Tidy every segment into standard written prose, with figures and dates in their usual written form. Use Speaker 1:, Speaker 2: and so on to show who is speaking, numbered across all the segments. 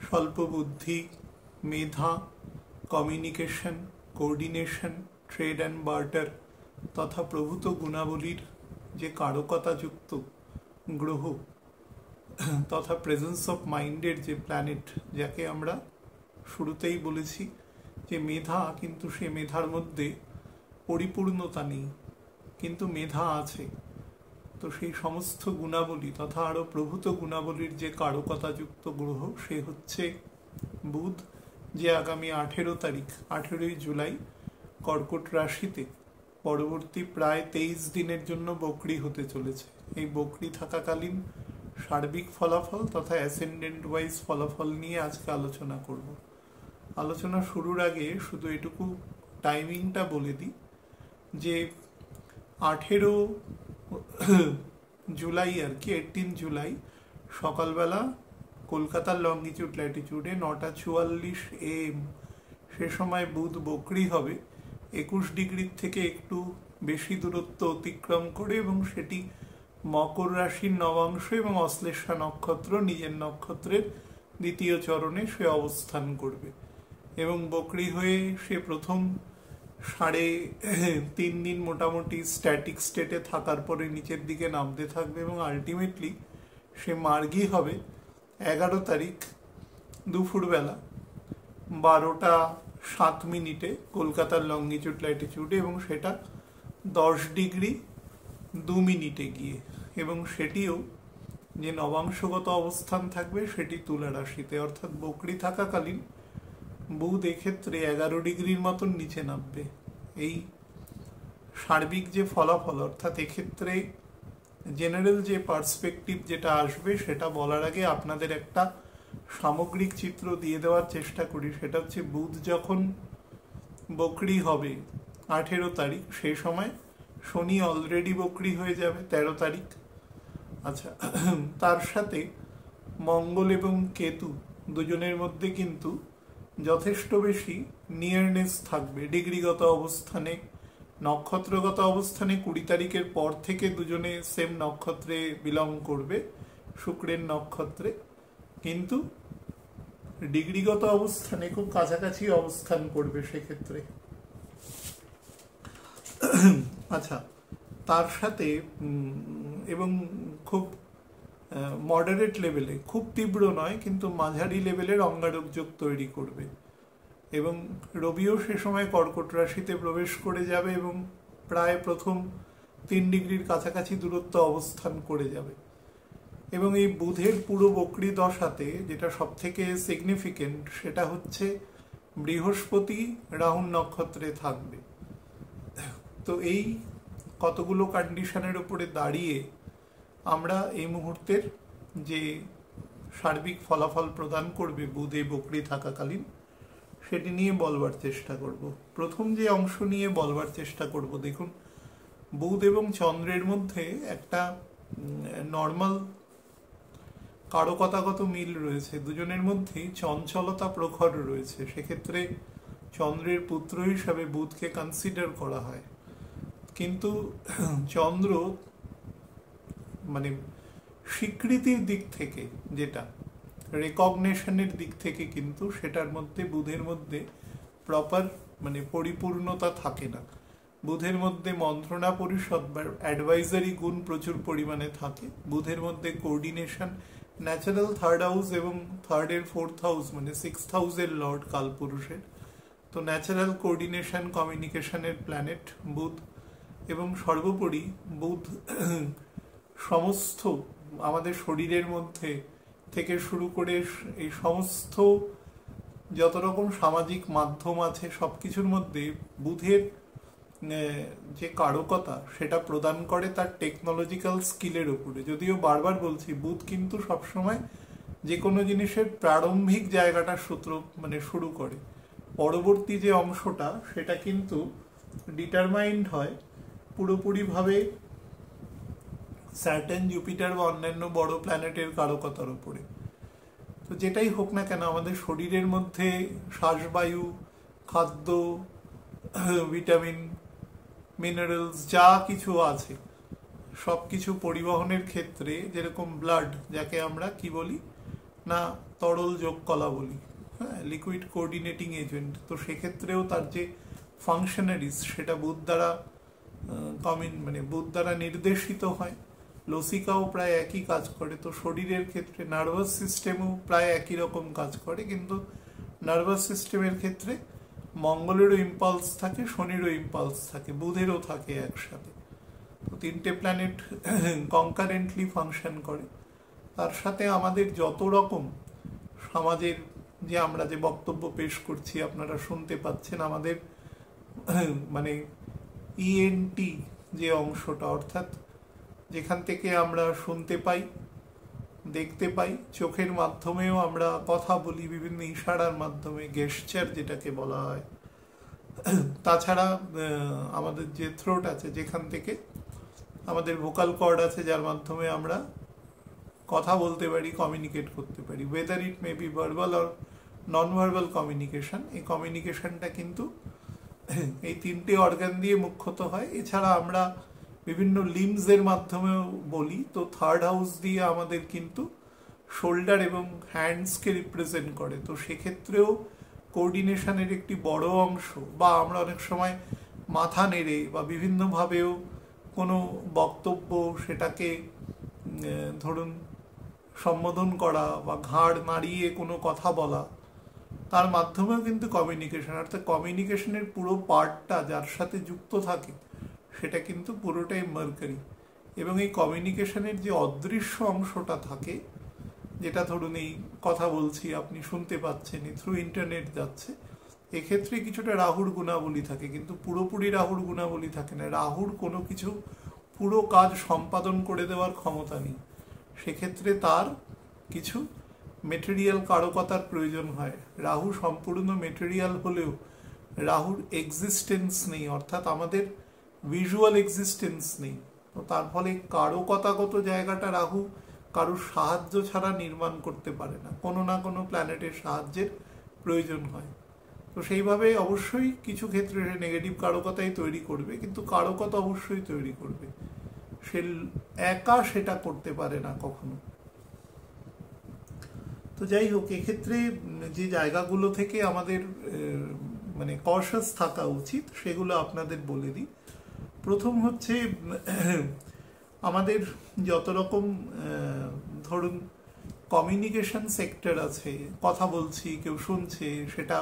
Speaker 1: স্বল্প বুদ্ধি, মেধা, communication, coordination, trade and barter তথা প্রভূত গুণাবলীর যে কারকতাযুক্ত গ্রহ তথা প্রেজেন্স অফ মাইন্ডের যে প্ল্যানেট, যাকে আমরা শুরুতেই বলেছি যে মেধা, কিন্তু সে মেধার মধ্যে পরিপূর্ণতা নেই, কিন্তু মেধা আছে। তো সেই সমস্ত গুণাবলী তথা আরও প্রভূত গুণাবলীর যে কারকতাযুক্ত গ্রহ সে হচ্ছে বুধ, যে আগামী 18 জুলাই কর্কট রাশিতে পরবর্তী প্রায় 23 দিনের জন্য বকরি হতে চলেছে। এই বকরি থাকাকালীন সার্বিক ফলাফল তথা অ্যাসেন্ডেন্ট ওয়াইজ ফলাফল নিয়ে আজকে আলোচনা করব। আলোচনা শুরুর আগে শুধু এটুকু টাইমিংটা বলে দিই যে 18 জুলাই আর কি 18 জুলাই সকালবেলা কলকাতার লংগিটিউড ল্যাটিটিউডে 9:44 AM সে সময় বুধ বকরি হবে 21 ডিগ্রির থেকে একটু বেশি দূরত্ব অতিক্রম করে, এবং সেটি মকর রাশির নবাংশ এবং অশ্লেষা নক্ষত্র নিজের নক্ষত্রের দ্বিতীয় চরণে সে অবস্থান করবে। এবং বকরি হয়ে সে প্রথম 3.5 দিন মোটামুটি স্ট্যাটিক স্টেটে থাকার পরে নিচের দিকে নামতে থাকবে, এবং আলটিমেটলি সে মার্গী হবে 11 তারিখ দুপুরবেলা 12:07 কলকাতার লংগিটিউড ল্যাটিটিউডে, এবং সেটা 10°02 গিয়ে, এবং সেটিও যে নবাংশগত অবস্থান থাকবে সেটি তুলা রাশিতে। অর্থাৎ বকরি থাকাকালীন বুধ এক্ষেত্রে 11 ডিগ্রির মতন নিচে নামবে। এই সার্বিক যে ফলাফল, অর্থাৎ এক্ষেত্রে জেনারেল যে পার্সপেক্টিভ যেটা আসবে সেটা বলার আগে আপনাদের একটা সামগ্রিক চিত্র দিয়ে দেওয়ার চেষ্টা করি। সেটা হচ্ছে বুধ যখন বকরি হবে 18 তারিখ, সেই সময় শনি অলরেডি বকরি হয়ে যাবে 13 তারিখ। আচ্ছা, তার সাথে মঙ্গল এবং কেতু দুজনের মধ্যে কিন্তু যথেষ্ট বেশি নিয়ারনেস থাকবে ডিগ্রিগত অবস্থানে, নক্ষত্রগত অবস্থানে 20 তারিখের পর থেকে দুজনে সেম নক্ষত্রে বিলং করবে, শুক্রের নক্ষত্রে, কিন্তু ডিগ্রিগত অবস্থানে খুব কাছাকাছি অবস্থান করবে সেক্ষেত্রে। আচ্ছা, তার সাথে এবং খুব মডারেট লেভেলে, খুব তীব্র নয় কিন্তু মাঝারি লেভেলের অঙ্গারক যোগ তৈরি করবে, এবং রবিও সে সময় কর্কট রাশিতে প্রবেশ করে যাবে এবং প্রায় প্রথম 3 ডিগ্রির কাছাকাছি দূরত্ব অবস্থান করে যাবে। এবং এই বুধের পুরো বকরি দশাতে যেটা সব থেকে সিগনিফিকেন্ট সেটা হচ্ছে বৃহস্পতি রাহু নক্ষত্রে থাকবে। তো এই কতগুলো কন্ডিশনের উপরে দাঁড়িয়ে আমরা এই মুহূর্তের যে সার্বিক ফলাফল প্রদান করবে বুধ এই বকরি থাকাকালীন সেটি নিয়ে বলবার চেষ্টা করব। প্রথম যে অংশ নিয়ে বলবার চেষ্টা করব, দেখুন বুধ এবং চন্দ্রের মধ্যে একটা নর্মাল কারকতাগত মিল রয়েছে, দুজনের মধ্যেই চঞ্চলতা প্রখর রয়েছে। সেক্ষেত্রে চন্দ্রের পুত্র হিসাবে বুধকে কনসিডার করা হয়, কিন্তু চন্দ্র মানে স্বীকৃতির দিক থেকে, যেটা রেকগনিশনের দিক থেকে, কিন্তু সেটার মধ্যে বুধের মধ্যে প্রপার মানে পরিপূর্ণতা থাকে না। বুধের মধ্যে মন্ত্রণা পরিষদ বা অ্যাডভাইজারি গুণ প্রচুর পরিমাণে থাকে। বুধের মধ্যে কোঅর্ডিনেশন, ন্যাচারাল 3rd হাউস এবং 3rd এর 4th হাউস মানে 6th হাউসের লর্ড কালপুরুষের, তো ন্যাচারাল কোঅর্ডিনেশন কমিউনিকেশনের প্ল্যানেট বুধ। এবং সর্বোপরি বুধ সমস্ত আমাদের শরীরের মধ্যে থেকে শুরু করে এই সমস্ত যত রকম সামাজিক মাধ্যম আছে সবকিছুর মধ্যে বুধের যে কারকতা সেটা প্রদান করে তার টেকনোলজিক্যাল স্কিলের উপরে। যদিও বারবার বলছি বুধ কিন্তু সবসময় যে কোনো জিনিসের প্রারম্ভিক জায়গাটা শুরু করে, পরবর্তী যে অংশটা সেটা কিন্তু ডিটারমাইন্ড হয় পুরোপুরিভাবে স্যাটার্ন, জুপিটার বা অন্যান্য বড় প্ল্যানেটের কারকতার উপরে। তো যেটাই হোক না কেন, আমাদের শরীরের মধ্যে শ্বাসবায়ু, খাদ্য, ভিটামিন, মিনারেলস যা কিছু আছে সব কিছু পরিবহনের ক্ষেত্রে যেরকম ব্লাড, যাকে আমরা কি বলি না তরল যোগ কলা বলি, হ্যাঁ, লিকুইড কোঅর্ডিনেটিং এজেন্ট। তো সেক্ষেত্রেও তার যে ফাংশনারিজ সেটা বুধ দ্বারা বুধ দ্বারা নির্দেশিত হয়। লসিকাও প্রায় একই কাজ করে। তো শরীরের ক্ষেত্রে নার্ভাস সিস্টেমও প্রায় একই রকম কাজ করে, কিন্তু নার্ভাস সিস্টেমের ক্ষেত্রে মঙ্গলেরও ইম্পালস থাকে, শনিরও ইম্পালস থাকে, বুধেরও থাকে একসাথে। তো তিনটে প্ল্যানেট কনকারেন্টলি ফাংশন করে। তার সাথে আমাদের যত রকম সমাজের যে আমরা যে বক্তব্য পেশ করছি আপনারা শুনতে পাচ্ছেন, আমাদের ইএনটি যে অংশটা, অর্থাৎ যেখান থেকে আমরা শুনতে পাই, দেখতে পাই, চোখের মাধ্যমেও আমরা কথা বলি, বিভিন্ন ইশারার মাধ্যমে, গেস্টার যেটাকে বলা হয়। তাছাড়া আমাদের যে থ্রোট আছে, যেখান থেকে আমাদের ভোকাল কর্ড আছে, যার মাধ্যমে আমরা কথা বলতে পারি, কমিউনিকেট করতে পারি, weather it may be verbal or non verbal communication. এই কমিউনিকেশনটা কিন্তু এই তিনটে অর্গান দিয়ে মুখ্যত হয়। এছাড়া আমরা বিভিন্ন লিমসের মাধ্যমেও বলি। তো থার্ড হাউস দিয়ে আমাদের কিন্তু শোল্ডার এবং হ্যান্ডসকে রিপ্রেজেন্ট করে। তো সেক্ষেত্রেও কোঅর্ডিনেশনের একটি বড় অংশ, বা আমরা অনেক সময় মাথা নেড়ে বা বিভিন্নভাবেও কোনো বক্তব্য সেটাকে ধরুন সম্বোধন করা বা ঘাড় নাড়িয়ে কোনো কথা বলা, তার মাধ্যমেও কিন্তু কমিউনিকেশন, অর্থাৎ কমিউনিকেশনের পুরো পার্টটা যার সাথে যুক্ত থাকে সেটা কিন্তু পুরোটাই মার্কারি। এবং এই কমিউনিকেশনের যে অদৃশ্য অংশটা থাকে, যেটা ধরুন এই কথা বলছি আপনি শুনতে পাচ্ছেন, থ্রু ইন্টারনেট যাচ্ছে, এক্ষেত্রে কিছুটা রাহুর গুণাবলী থাকে, কিন্তু পুরোপুরি রাহুর গুণাবলী থাকে না। রাহুর কোনো কিছু পুরো কাজ সম্পাদন করে দেওয়ার ক্ষমতা নেই। সেক্ষেত্রে তার কিছু মেটেরিয়াল কারকতার প্রয়োজন হয়। রাহু সম্পূর্ণ মেটেরিয়াল হলেও রাহুর এক্সিস্টেন্স নেই, অর্থাৎ আমাদের ভিজুয়াল এক্সিস্টেন্স নেই। তো তার ফলে কারকতাগত জায়গাটা রাহু কারোর সাহায্য ছাড়া নির্মাণ করতে পারে না, কোনো না কোনো প্ল্যানেটের সাহায্যের প্রয়োজন হয়। তো সেইভাবে অবশ্যই কিছু ক্ষেত্রে নেগেটিভ কারকতাই তৈরি করবে, কিন্তু কারকতা অবশ্যই তৈরি করবে, সে একা সেটা করতে পারে না কখনো। তো যাই হোক, এক্ষেত্রে যে জায়গাগুলো থেকে আমাদের কশাস থাকা উচিত সেগুলো আপনাদের বলে দিই। প্রথম হচ্ছে আমাদের যত রকম ধরুন কমিউনিকেশন সেক্টর আছে, কথা বলছি, কেউ শুনছে, সেটা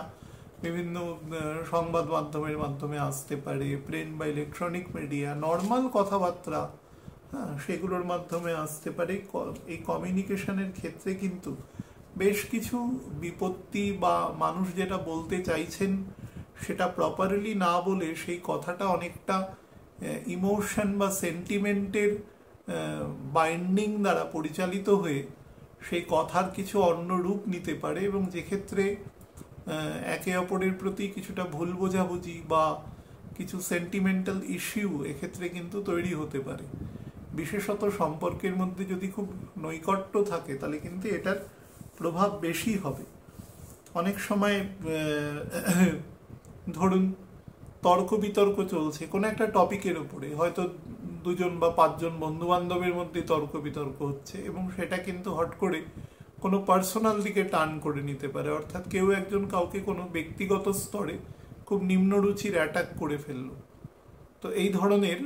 Speaker 1: বিভিন্ন সংবাদ মাধ্যমের মাধ্যমে আসতে পারে, প্রিন্ট বা ইলেকট্রনিক মিডিয়া, নর্মাল কথাবার্তা, হ্যাঁ, সেগুলোর মাধ্যমে আসতে পারে। এই কমিউনিকেশনের ক্ষেত্রে কিন্তু বেশ কিছু বিপত্তি বা মানুষ যেটা বলতে চাইছেন সেটা প্রপারলি না বলে সেই কথাটা অনেকটা ইমোশন বা সেন্টিমেন্টের বাইন্ডিং দ্বারা পরিচালিত হয়ে সেই কথার কিছু অন্য রূপ নিতে পারে, এবং যেক্ষেত্রে একে অপরের প্রতি কিছুটা ভুল বোঝাবুঝি বা কিছু সেন্টিমেন্টাল ইস্যু এক্ষেত্রে কিন্তু তৈরি হতে পারে। বিশেষত সম্পর্কের মধ্যে যদি খুব নৈকট্য থাকে তাহলে কিন্তু এটার প্রভাব বেশি হবে। অনেক সময় ধরুন তর্ক বিতর্ক চলছে কোনো একটা টপিকের উপরে, হয়তো 2 বা 5 বন্ধু বান্ধবের মধ্যে তর্ক বিতর্ক হচ্ছে, এবং সেটা কিন্তু হট করে কোনো পার্সোনাল দিকে টার্ন করে নিতে পারে, অর্থাৎ কেউ একজন কাউকে কোনো ব্যক্তিগত স্তরে খুব নিম্নরুচির অ্যাটাক করে ফেলল। তো এই ধরনের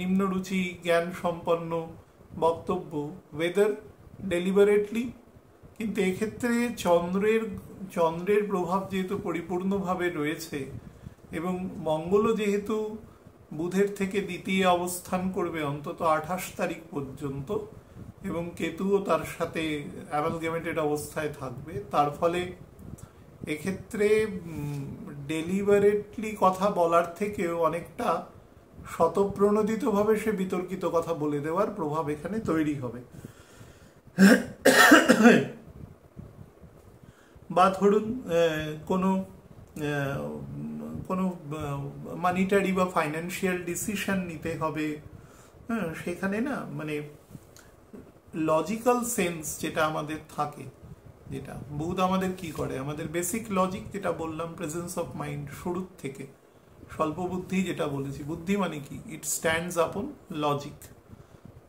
Speaker 1: নিম্নরুচি জ্ঞান সম্পন্ন বক্তব্য, ওয়েদার ডেলিবারেটলি, কিন্তু এক্ষেত্রে চন্দ্রের প্রভাব যেহেতু পরিপূর্ণভাবে রয়েছে, এবং মঙ্গলও যেহেতু বুধের থেকে দ্বিতীয় অবস্থান করবে অন্তত 28 তারিখ পর্যন্ত, এবং কেতুও তার সাথে অ্যামালগেমেটেড অবস্থায় থাকবে, তার ফলে এক্ষেত্রে ডেলিবারেটলি কথা বলার থেকেও অনেকটা স্বতঃপ্রণোদিতভাবে সে বিতর্কিত কথা বলে দেওয়ার প্রভাব এখানে তৈরি হবে। বা ধরুন কোনো মানিটারি বা ফাইন্যান্সিয়াল ডিসিশন নিতে হবে, হ্যাঁ, সেখানে না লজিক্যাল সেন্স যেটা আমাদের থাকে, যেটা বুধ আমাদের কি করে, আমাদের বেসিক লজিক যেটা বললাম, প্রেজেন্স অফ মাইন্ড, শুরুর থেকে স্বল্প বুদ্ধি যেটা বলেছি, বুদ্ধি মানে কি, ইট স্ট্যান্ডস আপন লজিক।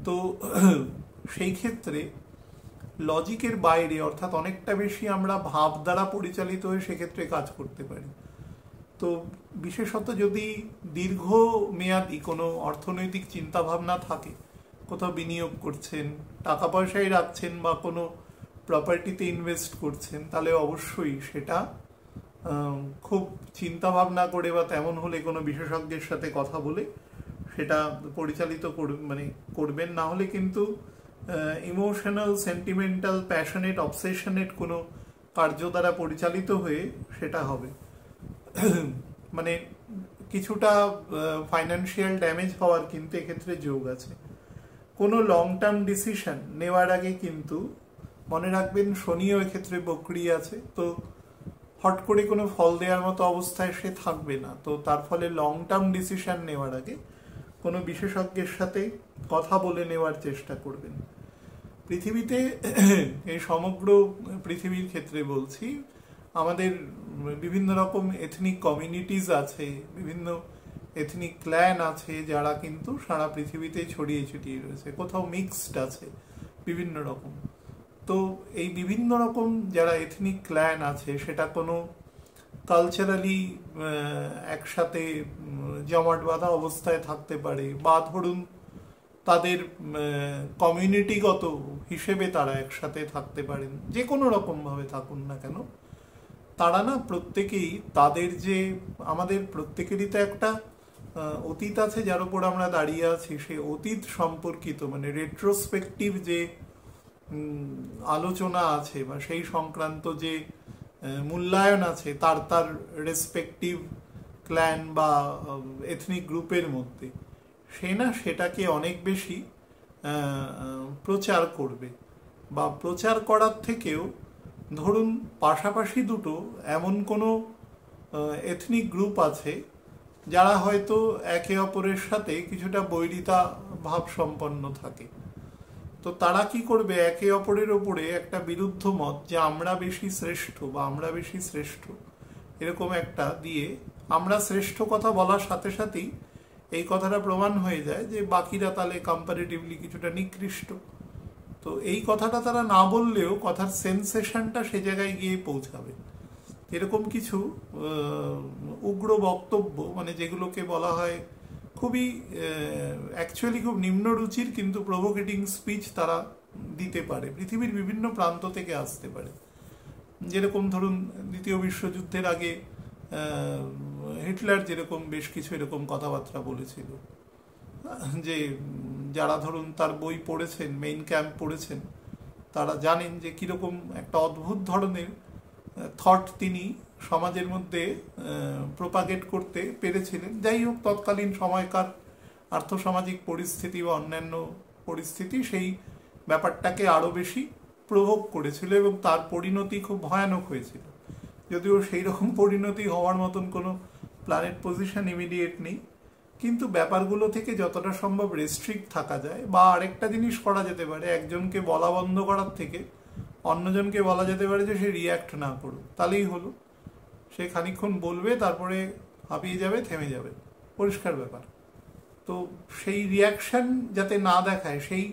Speaker 1: তো সেই ক্ষেত্রে লজিকের বাইরে, অর্থাৎ অনেকটা বেশি আমরা ভাব দ্বারা পরিচালিত হয়ে সেক্ষেত্রে কাজ করতে পারি। তো বিশেষত যদি দীর্ঘমেয়াদী কোনো অর্থনৈতিক চিন্তাভাবনা থাকে, কোথাও বিনিয়োগ করছেন, টাকা পয়সায় রাখছেন বা কোনো প্রপার্টিতে ইনভেস্ট করছেন, তাহলে অবশ্যই সেটা খুব চিন্তা ভাবনা করে বা তেমন হলে কোনো বিশেষজ্ঞের সাথে কথা বলে সেটা পরিচালিত করবেন। না হলে কিন্তু ইমোশনাল, সেন্টিমেন্টাল, প্যাশনেট, অবসেশনেট কোনো কার্য দ্বারা পরিচালিত হয়ে সেটা হবে মানে কিছুটা ফাইন্যান্সিয়াল ড্যামেজ হওয়ার কিন্তু এক্ষেত্রে যোগ আছে। কোনো লং টার্ম ডিসিশন নেওয়ার আগে কিন্তু মনে রাখবেন শনিও এক্ষেত্রে বকরি আছে, তো হট করে কোনো ফল দেওয়ার মতো অবস্থায় সে থাকবে না। তো তার ফলে লং টার্ম ডিসিশন নেওয়ার আগে কোনো বিশেষজ্ঞের সাথে কথা বলে নেওয়ার চেষ্টা করবেন। পৃথিবীতে, এই সমগ্র পৃথিবীর ক্ষেত্রে বলছি, আমাদের বিভিন্ন রকম এথনিক কমিউনিটিজ আছে, বিভিন্ন এথনিক ক্ল্যান আছে, যারা কিন্তু সারা পৃথিবীতে ছড়িয়ে ছিটিয়ে রয়েছে, কোথাও মিক্সড আছে বিভিন্ন রকম। তো এই বিভিন্ন রকম যারা এথনিক ক্ল্যান আছে সেটা কোনো কালচারালি একসাথে জমাট বাঁধা অবস্থায় থাকতে পারে, বা ধরুন তাদের কমিউনিটিগত হিসেবে তারা একসাথে থাকতে পারেন, যে কোনো রকমভাবে থাকুন না কেন, তারা না প্রত্যেকেই তাদের যে, আমাদের প্রত্যেকেরই তো একটা অতীত আছে যার উপর আমরা দাঁড়িয়ে আছি, সেই অতীত সম্পর্কিত মানে রেট্রোস্পেক্টিভ যে আলোচনা আছে বা সেই সংক্রান্ত যে মূল্যায়ন আছে তার তার রেসপেক্টিভ ক্ল্যান বা এথনিক গ্রুপের মধ্যে, সে না সেটাকে অনেক বেশি প্রচার করবে। বা প্রচার করার থেকেও ধরুন পাশাপাশি দুটো এমন কোনো এথনিক গ্রুপ আছে যারা হয়তো একে অপরের সাথে কিছুটা বৈরিতা ভাব সম্পন্ন থাকে, তো তারা কি করবে, একে অপরের ওপরে একটা বিরুদ্ধ মত যে আমরা বেশি শ্রেষ্ঠ বা আমরা বেশি শ্রেষ্ঠ এরকম একটা দিয়ে, আমরা শ্রেষ্ঠ কথা বলার সাথে সাথেই এই কথাটা প্রমাণ হয়ে যায় যে বাকিরা তাহলে কম্পারেটিভলি কিছুটা নিকৃষ্ট। তো এই কথাটা তারা না বললেও কথার সেন্সেশনটা সে জায়গায় গিয়ে পৌঁছাবে। এরকম কিছু উগ্র বক্তব্য, মানে যেগুলোকে বলা হয় খুবই অ্যাকচুয়ালি খুব নিম্ন রুচির কিন্তু প্রভোকেটিং স্পিচ তারা দিতে পারে, পৃথিবীর বিভিন্ন প্রান্ত থেকে আসতে পারে। যেরকম ধরুন দ্বিতীয় বিশ্বযুদ্ধের আগে হিটলার যেরকম বেশ কিছু এরকম কথাবার্তা বলেছিল, যে যারা ধরুন তার বই পড়েছেন, মেইন ক্যাম্প পড়েছেন, তারা জানেন যে কীরকম একটা অদ্ভুত ধরনের থট তিনি সমাজের মধ্যে প্রোপাগেট করতে পেরেছিলেন। যাই হোক, তৎকালীন সময়কার আর্থসামাজিক পরিস্থিতি বা অন্যান্য পরিস্থিতি সেই ব্যাপারটাকে আরও বেশি প্রভোগ করেছিল এবং তার পরিণতি খুব ভয়ানক হয়েছিল। যদিও সেই রকম পরিণতি হওয়ার মতন কোনো প্ল্যানেট পজিশন ইমিডিয়েট নেই, কিন্তু ব্যাপারগুলো থেকে যতটা সম্ভব রেস্ট্রিক্ট থাকা যায়। বা আরেকটা জিনিস করা যেতে পারে, একজনকে বলা বন্ধ করার থেকে অন্যজনকে বলা যেতে পারে যে সে রিয়্যাক্ট না করুক, তাহলেই হলো। সে খানিকক্ষণ বলবে, তারপরে হাঁপিয়ে যাবে, থেমে যাবে, পরিষ্কার ব্যাপার। তো সেই রিয়াকশন যাতে না দেখায় সেই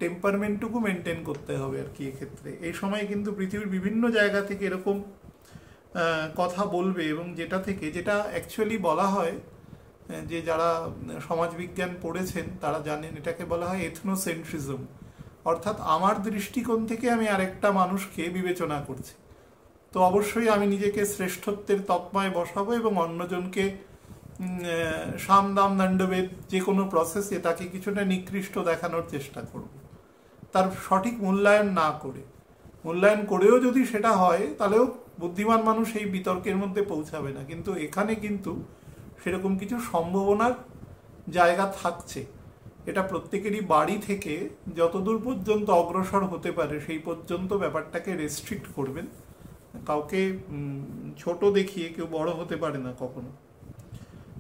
Speaker 1: টেম্পারমেন্টটুকু মেনটেন করতে হবে আর কি এক্ষেত্রে। এই সময় কিন্তু পৃথিবীর বিভিন্ন জায়গা থেকে এরকম কথা বলবে, এবং যেটা অ্যাকচুয়ালি বলা হয়, যে যারা সমাজবিজ্ঞান পড়েছেন তারা জানেন এটাকে বলা হয় এথনোসেন্ট্রিজম, অর্থাৎ আমার দৃষ্টিকোণ থেকে আমি আরেকটা মানুষকে বিবেচনা করছি, তো অবশ্যই আমি নিজেকে শ্রেষ্ঠত্বের তকমায় বসাবো এবং অন্যজনকে সাম দাম দণ্ডভেদ যে কোনো প্রসেসে তাকে কিছুটা নিকৃষ্ট দেখানোর চেষ্টা করব, তার সঠিক মূল্যায়ন না করে। মূল্যায়ন করেও যদি সেটা হয় তাহলেও বুদ্ধিমান মানুষ এই বিতর্কের মধ্যে পৌঁছাবে না। কিন্তু এখানে কিন্তু সেরকম কিছু সম্ভাবনার জায়গা থাকছে। এটা প্রত্যেকেরই বাড়ি থেকে যতদূর পর্যন্ত অগ্রসর হতে পারে সেই পর্যন্ত ব্যাপারটাকে রেস্ট্রিক্ট করবেন। কাউকে ছোট দেখিয়ে কেউ বড় হতে পারে না কখনো।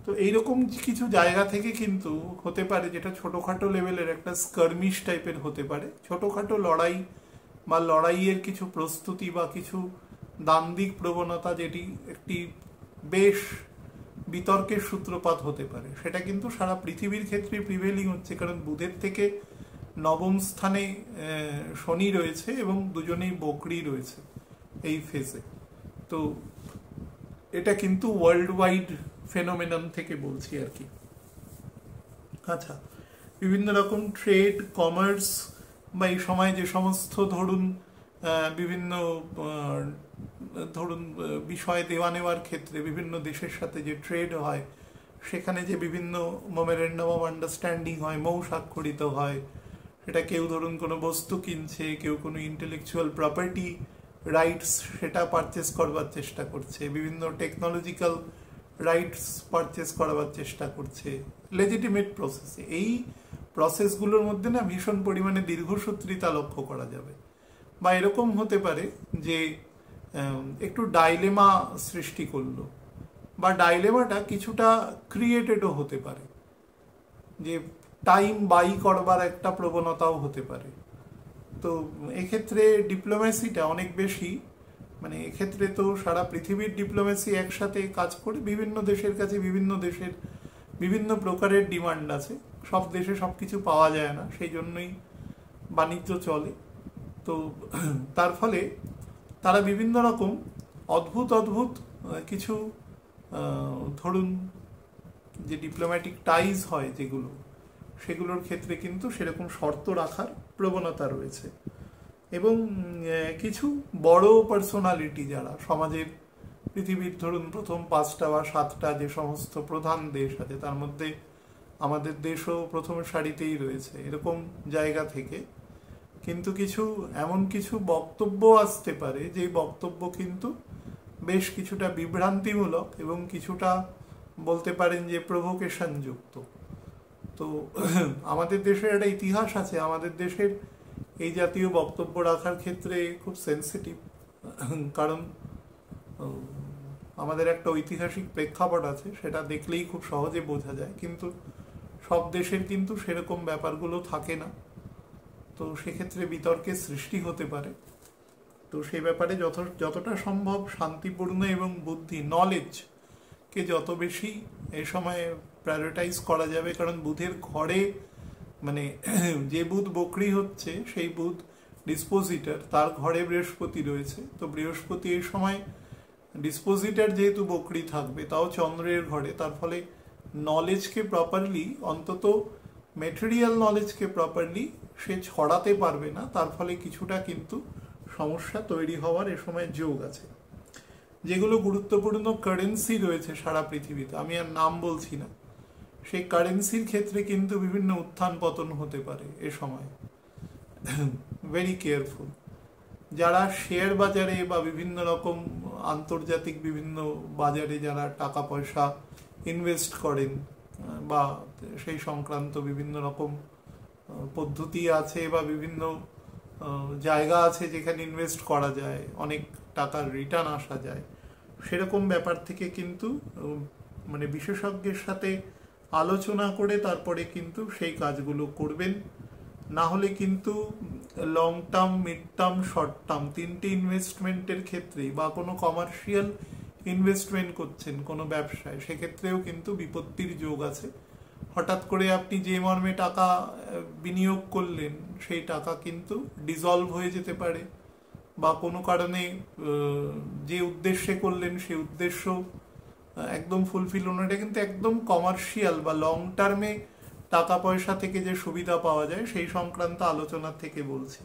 Speaker 1: তো এইরকম কিছু জায়গা থেকে কিন্তু হতে পারে যেটা ছোটোখাটো লেভেলের একটা স্কার্মিশ টাইপের হতে পারে, ছোটোখাটো লড়াই বা লড়াইয়ের কিছু প্রস্তুতি বা কিছু দ্বান্দ্বিক প্রবণতা, যেটি একটি বেশ বিতর্কের সূত্রপাত হতে পারে। সেটা কিন্তু সারা পৃথিবীর ক্ষেত্রে প্রিভেলিং হচ্ছে, কারণ বুধের থেকে নবম স্থানে শনি রয়েছে এবং দুজনেই বকরি রয়েছে এই ফেজে। তো এটা কিন্তু ওয়ার্ল্ড ওয়াইড ফেনোমেনন থেকে বলছি আর কি। আচ্ছা, বিভিন্ন রকম ট্রেড, কমার্স বা এই সময় যে সমস্ত বিভিন্ন বিষয় দেওয়া নেওয়ার ক্ষেত্রে বিভিন্ন দেশের সাথে যে ট্রেড হয়, সেখানে যে বিভিন্ন মেমোরেন্ডাম অফ আন্ডারস্ট্যান্ডিং হয়, মৌ স্বাক্ষরিত হয়, সেটা কেউ কোনো বস্তু কিনছে, কেউ কোনো ইন্টেলেকচুয়াল প্রপার্টি রাইটস সেটা পারচেস করবার চেষ্টা করছে, বিভিন্ন টেকনোলজিক্যাল রাইটস পারচেস করাবার চেষ্টা করছে লেজিটিমেট প্রসেসে। এই প্রসেসগুলোর মধ্যে না ভীষণ পরিমাণে দীর্ঘসূত্রিতা লক্ষ্য করা যাবে। বা এরকম হতে পারে যে একটু ডাইলেমা সৃষ্টি করলো, বা ডাইলেমাটা কিছুটা ক্রিয়েটেডও হতে পারে, যে টাইম বাই করবার একটা প্রবণতাও হতে পারে। তো এক্ষেত্রে ডিপ্লোম্যাসিটা অনেক বেশি, মানে এক্ষেত্রে তো সারা পৃথিবীর ডিপ্লোম্যাসি একসাথে কাজ করে, বিভিন্ন দেশের কাছে বিভিন্ন দেশের বিভিন্ন প্রকারের ডিমান্ড আছে, সব দেশে সব কিছু পাওয়া যায় না, সেই জন্যই বাণিজ্য চলে। তো তার ফলে তারা বিভিন্ন রকম অদ্ভুত কিছু যে ডিপ্লোম্যাটিক টাইজ হয় যেগুলো, সেগুলোর ক্ষেত্রে কিন্তু সেরকম শর্ত রাখার প্রবণতা রয়েছে। এবং কিছু বড় পার্সোনালিটি যারা সমাজের, পৃথিবীর প্রথম 5টা বা 7টা যে সমস্ত প্রধান দেশ আছে, তার মধ্যে আমাদের দেশও প্রথম সারিতেই রয়েছে, এরকম জায়গা থেকে কিন্তু এমন কিছু বক্তব্য আসতে পারে, যে বক্তব্য কিন্তু বেশ কিছুটা বিভ্রান্তিমূলক এবং কিছুটা বলতে পারেন যে প্রভোকেশন যুক্ত। তো আমাদের দেশের একটা ইতিহাস আছে, আমাদের দেশের এই জাতীয় বক্তব্য রাখার ক্ষেত্রে খুব সেন্সিটিভ, কারণ আমাদের একটা ঐতিহাসিক প্রেক্ষাপট আছে, সেটা দেখলেই খুব সহজে বোঝা যায়। কিন্তু সব দেশের কিন্তু সেরকম ব্যাপারগুলো থাকে না, তো সেক্ষেত্রে বিতর্কের সৃষ্টি হতে পারে। তো সেই ব্যাপারে যতটা সম্ভব শান্তিপূর্ণ এবং নলেজকে যত বেশি এই সময় প্রায়োরিটাইজ করা যাবে, কারণ বুধের ঘরে, মানে যে বুধ বকরি হচ্ছে সেই বুধ ডিসপোজিটার, তার ঘরে বৃহস্পতি রয়েছে। তো বৃহস্পতি এই সময় ডিসপোজিটার যেহেতু বকরি থাকবে, তাও চন্দ্রের ঘরে, তার ফলে নলেজকে প্রপারলি, অন্তত মেটেরিয়াল নলেজকে প্রপারলি সে ছড়াতে পারবে না, তার ফলে কিছুটা কিন্তু সমস্যা তৈরি হওয়ার এ সময় যোগ আছে। যেগুলো গুরুত্বপূর্ণ কারেন্সি রয়েছে সারা পৃথিবীতে, আমি আর নাম বলছি না, সেই কারেন্সির ক্ষেত্রে কিন্তু বিভিন্ন উত্থান পতন হতে পারে এ সময়। Very careful. যারা শেয়ার বাজারে বা বিভিন্ন রকম আন্তর্জাতিক বিভিন্ন বাজারে যারা টাকা পয়সা ইনভেস্ট করেন, বা সেই সংক্রান্ত বিভিন্ন রকম পদ্ধতি আছে বা বিভিন্ন জায়গা আছে যেখানে ইনভেস্ট করা যায়, অনেক টাকার রিটার্ন আসা যায়, সেরকম ব্যাপার থেকে কিন্তু মানে বিশেষজ্ঞের সাথে আলোচনা করে তারপরে কিন্তু সেই কাজগুলো করবেন। না হলে কিন্তু long term, mid term, short term, 3টে ইনভেস্টমেন্টের ক্ষেত্রেই, বা কোনো কমার্শিয়াল ইনভেস্টমেন্ট করছেন কোনো ব্যবসায়, সেক্ষেত্রেও কিন্তু বিপত্তির যোগ আছে। হঠাৎ করে আপনি যে মর্মে টাকা বিনিয়োগ করলেন, সেই টাকা কিন্তু ডিজলভ হয়ে যেতে পারে, বা কোনো কারণে যে উদ্দেশ্যে করলেন সেই উদ্দেশ্য একদম ফুলফিল হলো না। এটা কিন্তু একদম কমার্শিয়াল বা লং টার্মে টাকা পয়সা থেকে যে সুবিধা পাওয়া যায় সেই সংক্রান্ত আলোচনা থেকে বলছি।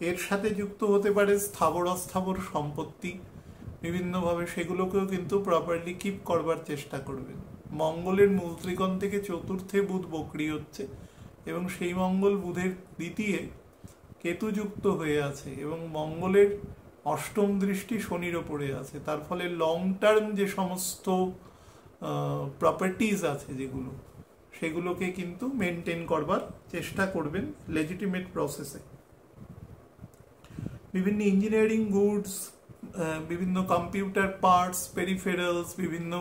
Speaker 1: এর সাথে যুক্ত হতে পারে স্থাবর অস্থাবর সম্পত্তি বিভিন্নভাবে, সেগুলোকেও কিন্তু প্রপারলি কিপ করবার চেষ্টা করবেন। মঙ্গলের মূল ত্রিকোণ থেকে চতুর্থে বুধ বকরি হচ্ছে, এবং সেই মঙ্গল বুধের দ্বিতীয় কেতু যুক্ত হয়ে আছে, এবং মঙ্গলের অষ্টম দৃষ্টি শনির ওপরে আছে। তার ফলে লং টার্ম যে সমস্ত প্রপার্টিজ আছে যেগুলো, সেগুলোকে কিন্তু মেনটেন করবার চেষ্টা করবেন লেজিটিমেট প্রসেসে। বিভিন্ন ইঞ্জিনিয়ারিং গুডস, বিভিন্ন কম্পিউটার পার্টস, পেরিফেরালস, বিভিন্ন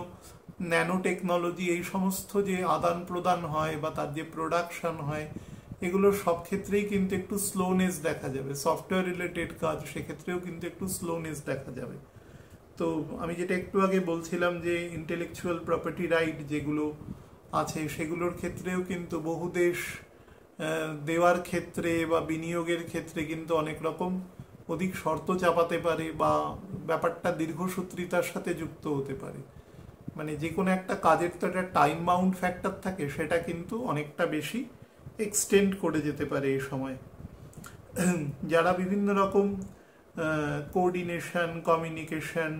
Speaker 1: ন্যানো টেকনোলজি, এই সমস্ত যে আদান প্রদান হয় বা তার যে প্রোডাকশন হয়, এগুলো সব ক্ষেত্রেই কিন্তু একটু স্লোনেস দেখা যাবে। সফটওয়্যার রিলেটেড কাজ, সেক্ষেত্রেও কিন্তু একটু স্লোনেস দেখা যাবে। তো আমি যেটা একটু আগে বলছিলাম যে ইন্টেলেকচুয়াল প্রপার্টি রাইট যেগুলো আছে, সেগুলোর ক্ষেত্রেও কিন্তু বহু দেশ দেওয়ার ক্ষেত্রে বা বিনিয়োগের ক্ষেত্রে কিন্তু অনেক রকম অধিক শর্ত চাপাতে পারে বা ব্যাপারটা দীর্ঘসূত্রিতার সাথে যুক্ত হতে পারে। মানে যে কোনো একটা কাজের তো একটা টাইম বাউন্ড ফ্যাক্টর থাকে, সেটা কিন্তু অনেকটা বেশি এক্সটেন্ড করে যেতে পারে এই সময়। যারা বিভিন্ন রকম কোঅর্ডিনেশন, কমিউনিকেশন,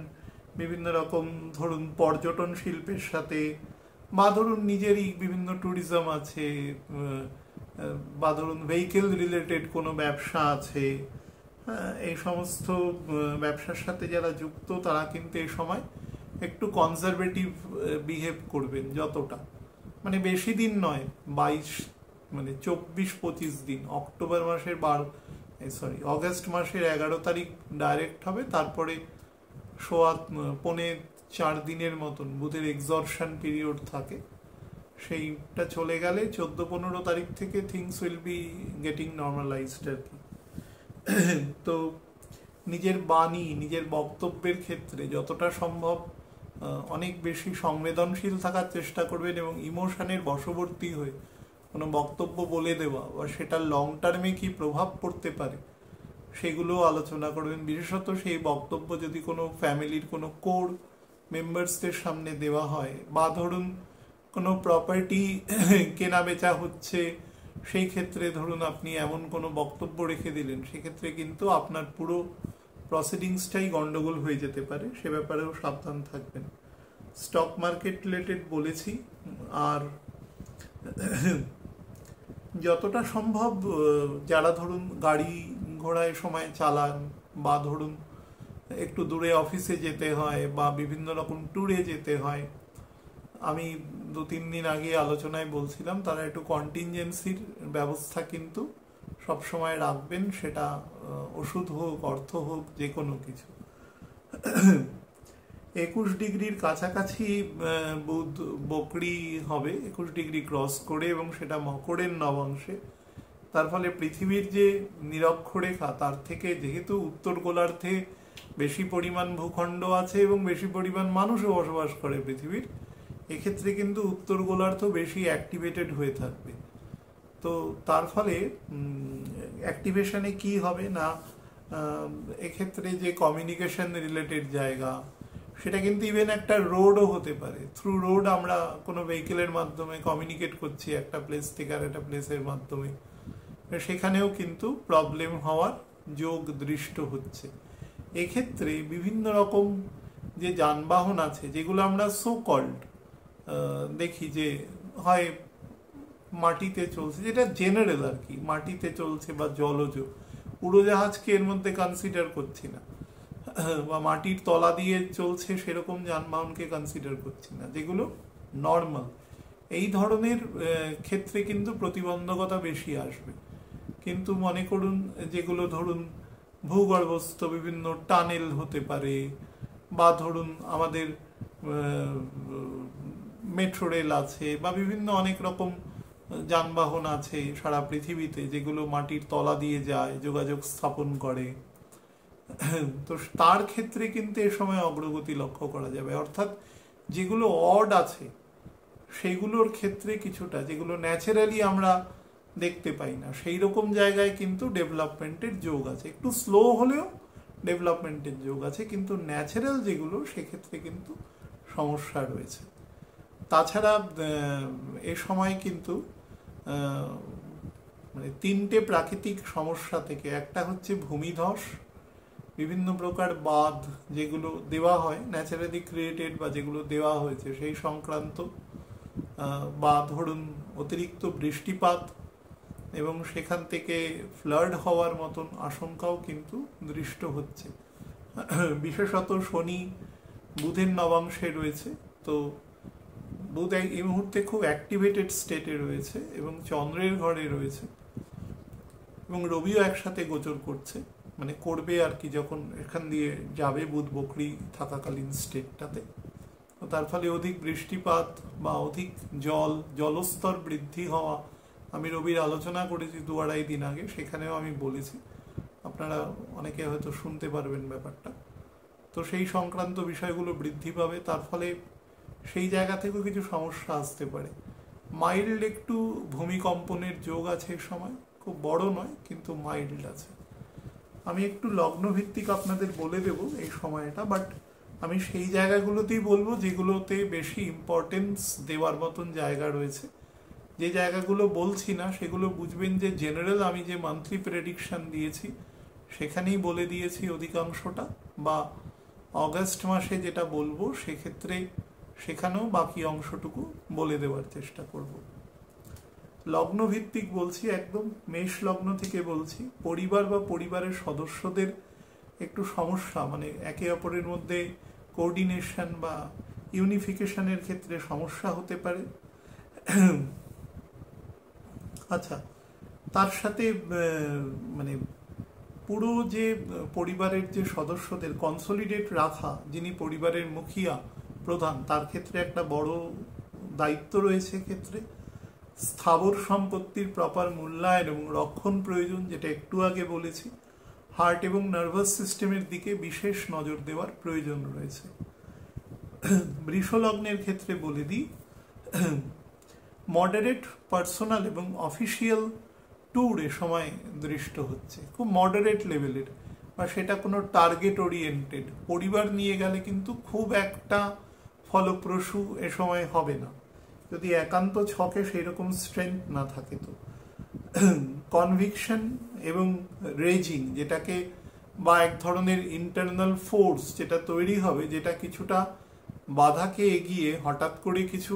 Speaker 1: বিভিন্ন রকম ধরুন পর্যটন শিল্পের সাথে বা ধরুন নিজেরই বিভিন্ন ট্যুরিজম আছে, বা ধরুন ভেহিকেল রিলেটেড কোনো ব্যবসা আছে, এই সমস্ত ব্যবসার সাথে যারা যুক্ত তারা কিন্তু এই সময় একটু কনজারভেটিভ বিহেভ করবেন যতটা, মানে বেশি দিন নয়, 24-25 দিন, অক্টোবর মাসের অগস্ট মাসের 11 তারিখ ডাইরেক্ট হবে, তারপরে 4.25 দিনের মতন বুধের এক্সরশন পিরিয়ড থাকে, সেইটা চলে গেলে 14-15 তারিখ থেকে things will be getting normalised আর কি। তো নিজের বাণী, নিজের বক্তব্যের ক্ষেত্রে যতটা সম্ভব অনেক বেশি সংবেদনশীল থাকার চেষ্টা করবেন এবং ইমোশনের বশবর্তী হয়ে কোনো বক্তব্য বলে দেওয়া বা সেটা লং টার্মে কি প্রভাব পড়তে পারে সেগুলো আলোচনা করবেন। বিশেষত সেই বক্তব্য যদি কোনো ফ্যামিলির কোনো কোর মেম্বার্সদের সামনে দেওয়া হয়, বা ধরুন কোনো প্রপার্টি কেনা বেচা হচ্ছে, সেই ক্ষেত্রে ধরুন আপনি এমন কোনো বক্তব্য রেখে দিলেন, সেক্ষেত্রে কিন্তু আপনার পুরো প্রসিডিংসটাই গন্ডগোল হয়ে যেতে পারে, সে ব্যাপারেও সাবধান থাকবেন। স্টক মার্কেট রিলেটেড বলেছি। আর যতটা সম্ভব যারা ধরুন গাড়ি ঘোড়ায় সময় চালান, বা ধরুন একটু দূরে অফিসে যেতে হয় বা বিভিন্ন রকম ট্যুরে যেতে হয়, আমি 2-3 দিন আগে আলোচনায় বলছিলাম তারা একটু কন্টিনজেন্সির ব্যবস্থা কিন্তু সবসময় রাখবেন, সেটা ওষুধ হোক, অর্থ হোক, যে কোনো কিছু। 21 ডিগ্রির কাছাকাছি বুধ বকরি হবে, 21 ডিগ্রি ক্রস করে, এবং সেটা মকরের নবাংশে। তার ফলে পৃথিবীর যে নিরক্ষরেখা তার থেকে যেহেতু উত্তর গোলার্ধে বেশি পরিমাণ ভূখণ্ড আছে এবং বেশি পরিমাণ মানুষও বসবাস করে পৃথিবীর, এক্ষেত্রে কিন্তু উত্তর গোলার্ধ বেশি অ্যাক্টিভেটেড হয়ে থাকবে। তো তার ফলে অ্যাক্টিভেশনে কি হবে না, এক্ষেত্রে যে কমিউনিকেশন রিলেটেড জায়গা, সেটা কিন্তু ইভেন একটা রোডও হতে পারে। থ্রু রোড আমরা কোনো ভেহিকেলের মাধ্যমে কমিউনিকেট করছি একটা প্লেস থেকে আর একটা প্লেসের মাধ্যমে, সেখানেও কিন্তু প্রবলেম হওয়ার যোগ দৃষ্ট হচ্ছে। এক্ষেত্রে বিভিন্ন রকম যে যানবাহন আছে যেগুলো আমরা সো কল্ড দেখি যে হয় মাটিতে চলছে, যেটা জেনারেল আর কি, মাটিতে চলছে বা জলজ, উড়োজাহাজকে এর মধ্যে কনসিডার করছি না, বা মাটির তলা দিয়ে চলছে সেরকম যানবাহনকে কনসিডার করছি না, যেগুলো নর্মাল, এই ধরনের ক্ষেত্রে কিন্তু প্রতিবন্ধকতা বেশি আসবে। কিন্তু মনে করুন যেগুলো ধরুন ভূগর্ভস্থ বিভিন্ন টানেল হতে পারে, বা ধরুন আমাদের মেট্রো রেল আছে, বা বিভিন্ন অনেক রকম যানবাহন আছে সারা পৃথিবীতে যেগুলো মাটির তলা দিয়ে যায়, যোগাযোগ স্থাপন করে, তো তার ক্ষেত্রে কিন্তু এ সময় অগ্রগতি লক্ষ্য করা যাবে। অর্থাৎ যেগুলো অড আছে সেইগুলোর ক্ষেত্রে কিছুটা, যেগুলো ন্যাচারালি আমরা দেখতে পাই না, সেই রকম জায়গায় কিন্তু ডেভেলপমেন্টের যোগ আছে, একটু স্লো হলেও ডেভেলপমেন্টের যোগ আছে, কিন্তু ন্যাচারাল যেগুলো সেক্ষেত্রে কিন্তু সমস্যা রয়েছে। তাছাড়া এ সময় কিন্তু মানে 3টে প্রাকৃতিক সমস্যা থেকে, একটা হচ্ছে ভূমিধস, বিভিন্ন প্রকার বাঁধ যেগুলো দেওয়া হয় ন্যাচারালি ক্রিয়েটেড বা যেগুলো দেওয়া হয়েছে সেই সংক্রান্ত, বা ধরুন অতিরিক্ত বৃষ্টিপাত, এবং সেখান থেকে ফ্লাড হওয়ার মতন আশঙ্কাও কিন্তু দৃষ্ট হচ্ছে। বিশেষত শনি বুধের নবাংশে রয়েছে, তো বুধ এই মুহূর্তে খুব অ্যাক্টিভেটেড স্টেটে রয়েছে এবং চন্দ্রের ঘরে রয়েছে, এবং রবিও একসাথে গোচর করছে, মানে করবে আর কি, যখন এখান দিয়ে যাবে বুধ বকরি থাকাকালীন স্টেটটাতে। তো তার ফলে অধিক বৃষ্টিপাত বা অধিক জলস্তর বৃদ্ধি হওয়া, আমি রবির আলোচনা করেছি 2-2.5 দিন আগে, সেখানেও আমি বলেছি, আপনারা অনেকে হয়তো শুনতে পারবেন ব্যাপারটা। তো সেই সংক্রান্ত বিষয়গুলো বৃদ্ধি পাবে, তার ফলে সেই জায়গা থেকেও কিছু সমস্যা আসতে পারে। মাইল্ড একটু ভূমিকম্পনের যোগ আছে এই সময়, খুব বড় নয় কিন্তু মাইল্ড আছে। আমি একটু লগ্ন ভিত্তিক আপনাদের বলে দেব এই সময়টা, বাট আমি সেই জায়গাগুলোতেই বলবো যেগুলোতে বেশি ইম্পর্টেন্স দেওয়ার মতন জায়গা রয়েছে। যে জায়গাগুলো বলছি না সেগুলো বুঝবেন যে জেনারেল আমি যে মান্থলি প্রেডিকশন দিয়েছি সেখানেই বলে দিয়েছি অধিকাংশটা, বা অগাস্ট মাসে যেটা বলবো সেক্ষেত্রে সেখানেও বাকি অংশটুকু বলে দেওয়ার চেষ্টা করব। লগ্ন ভিত্তিক বলছি, একদম মেষ লগ্ন থেকে বলছি। পরিবার বা পরিবারের সদস্যদের একটু সমস্যা, মানে একে অপরের মধ্যে কোঅর্ডিনেশন বা ইউনিফিকেশনের ক্ষেত্রে সমস্যা হতে পারে। আচ্ছা, তার সাথে মানে পুরো যে পরিবারের যে সদস্যদের কনসলিডেট রাখা, যিনি পরিবারের মুখিয়া প্রধান, তার ক্ষেত্রে একটা বড় দায়িত্ব রয়েছে। ক্ষেত্রে স্থাবর সম্পত্তির প্রপার মূল্যায়ন এবং রক্ষণ প্রয়োজন, যেটা একটু আগে বলেছি। হার্ট এবং নার্ভাস সিস্টেমের দিকে বিশেষ নজর দেওয়ার প্রয়োজন রয়েছে। বৃষ লগ্নের ক্ষেত্রে বলে দিই, মডারেট পার্সোনাল এবং অফিসিয়াল ট্যুর এ সময় দৃষ্ট হচ্ছে, খুব মডারেট লেভেলের, বা সেটা কোনো টার্গেট ওরিয়েন্টেড। পরিবার নিয়ে গেলে কিন্তু খুব একটা ফলপ্রসূ এ সময় হবে না, যদি একান্ত ছকে সেই রকম স্ট্রেংথ না থাকে। তো কনভিকশন এবং রেজিং, যেটাকে বা এক ধরনের ইন্টারনাল ফোর্স যেটা তৈরি হবে, যেটা কিছুটা বাধাকে এগিয়ে হঠাৎ করে কিছু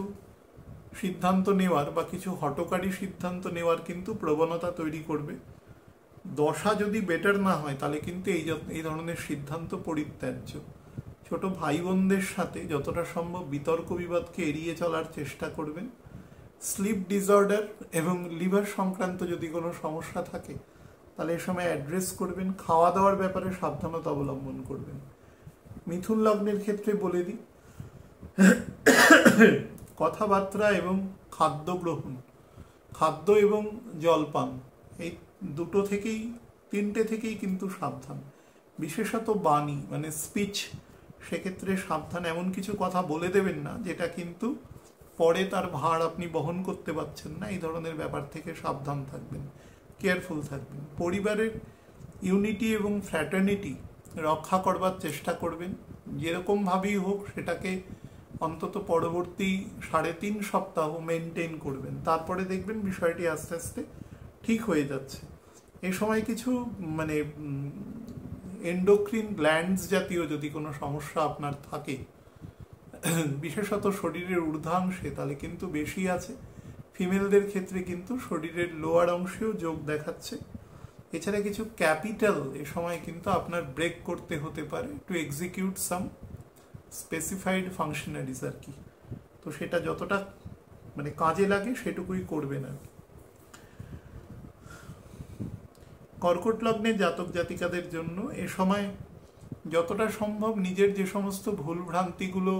Speaker 1: সিদ্ধান্ত নেওয়ার বা কিছু হঠকারী সিদ্ধান্ত নেওয়ার কিন্তু প্রবণতা তৈরি করবে। দশা যদি বেটার না হয় তাহলে কিন্তু এই ধরনের সিদ্ধান্ত পরিত্যাজ্য। ছোট ভাই বোনদের সাথে যতটা সম্ভব বিতর্ক বিবাদকে এড়িয়ে চলার চেষ্টা করবেন। স্লিপ ডিসঅর্ডার এবং লিভার সংক্রান্ত যদি কোনো সমস্যা থাকে তাহলে এ সময় অ্যাড্রেস করবেন। খাওয়া দাওয়ার ব্যাপারে সাবধানতা অবলম্বন করবেন। মিথুন লগ্নের ক্ষেত্রে বলে দিই, কথাবার্তা এবং খাদ্য গ্রহণ, খাদ্য এবং জলপান, এই দুটো থেকেই, তিনটে থেকেই কিন্তু সাবধান। বিশেষত বাণী মানে স্পিচ, সেক্ষেত্রে সাবধান। এমন কিছু কথা বলে দেবেন না যেটা কিন্তু পরে তার ভার আপনি বহন করতে পারছেন না। এই ধরনের ব্যাপার থেকে সাবধান থাকবেন, কেয়ারফুল থাকবেন। পরিবারের ইউনিটি এবং ফ্র্যাটার্নিটি রক্ষা করবার চেষ্টা করবেন, যেরকমভাবেই হোক সেটাকে অন্তত পরবর্তী 3.5 সপ্তাহ মেনটেন করবেন। তারপরে দেখবেন বিষয়টি আস্তে আস্তে ঠিক হয়ে যাচ্ছে। এই সময় কিছু মানে এন্ডোক্রিন গ্ল্যান্ডস জাতীয় যদি কোনো সমস্যা আপনার থাকে, বিশেষত শরীরের ঊর্ধ্বাংশে, তাহলে কিন্তু বেশি আছে। ফিমেলদের ক্ষেত্রে কিন্তু শরীরের লোয়ার অংশেও যোগ দেখাচ্ছে। এছাড়া কিছু ক্যাপিটাল এ সময় কিন্তু আপনার ব্রেক করতে হতে পারে to execute some specified functionaries আর কি। তো সেটা যতটা মানে কাজে লাগে সেটুকুই করবেন আর কি। কর্কট লগ্নের জাতক জাতিকাদের জন্য এ সময় যতটা সম্ভব নিজের যে সমস্ত ভুল ভ্রান্তিগুলো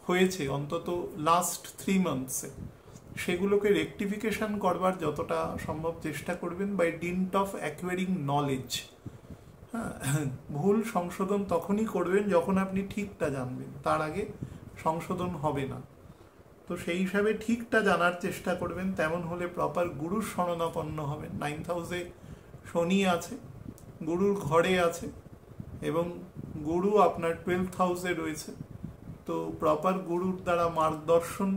Speaker 1: হয়েছে অন্তত লাস্ট 3 মান্থসে, সেগুলোকে রেকটিফিকেশন করবার যতটা সম্ভব চেষ্টা করবেন by dint of acquiring knowledge. হ্যাঁ, ভুল সংশোধন তখনই করবেন যখন আপনি ঠিকটা জানবেন, তার আগে সংশোধন হবে না। তো সেই হিসাবে ঠিকটা জানার চেষ্টা করবেন। তেমন হলে প্রপার গুরুর শরণাপন্ন হবেন। 9th হাউসে শনি আছে, গুরুর ঘরে আছে, এবং গুরু আপনার 12th হাউসে রয়েছে। তো প্রপার গুরুর দ্বারা মার্গদর্শন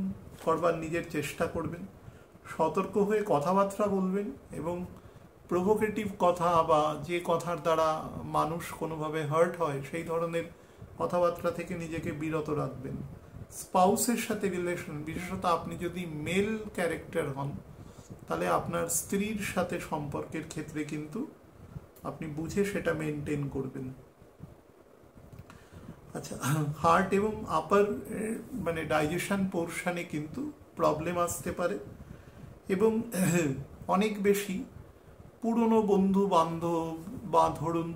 Speaker 1: করবার নিজের চেষ্টা করবেন। সতর্ক হয়ে কথাবার্তা বলবেন এবং প্রভোকেটিভ কথা বা যে কথার দ্বারা মানুষ কোনোভাবে হার্ট হয় সেই ধরনের কথাবার্তা থেকে নিজেকে বিরত রাখবেন। স্পাউসের সাথে রিলেশন, বিশেষত আপনি যদি মেল ক্যারেক্টার হন তাহলে আপনার স্ত্রীর সাথে সম্পর্কের ক্ষেত্রে কিন্তু আপনি বুঝে সেটা মেনটেন করবেন। আচ্ছা, হার্ট এবং আপার মানে ডাইজেশন পোর্শনে কিন্তু প্রবলেম আসতে পারে, এবং অনেক বেশি পুরনো বন্ধু বান্ধব বা ধরুন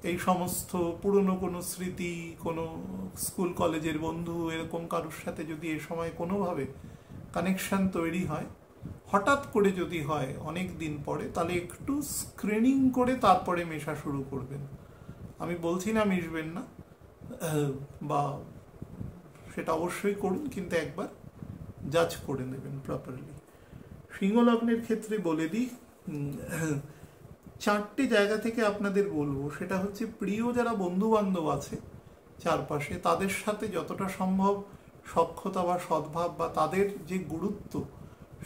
Speaker 1: এই সমস্ত পুরনো কোনো স্মৃতি, কোনো স্কুল কলেজের বন্ধু, এরকম কারোর সাথে যদি এ সময় কোনোভাবে কানেকশন তৈরি হয়, হঠাৎ করে যদি হয় অনেক দিন পরে, তাহলে একটু স্ক্রিনিং করে তারপরে মেশা শুরু করবেন। আমি বলছি না মিশবেন না, বা সেটা অবশ্যই করুন, কিন্তু একবার জাজ করে নেবেন প্রপারলি। সিংহ লগ্নের ক্ষেত্রে বলে দিই, চারটে জায়গা থেকে আপনাদের বলবো। সেটা হচ্ছে প্রিয় যারা বন্ধু বান্ধব আছে চারপাশে, তাদের সাথে যতটা সম্ভব সখ্যতা বা সদ্ভাব বা তাদের যে গুরুত্ব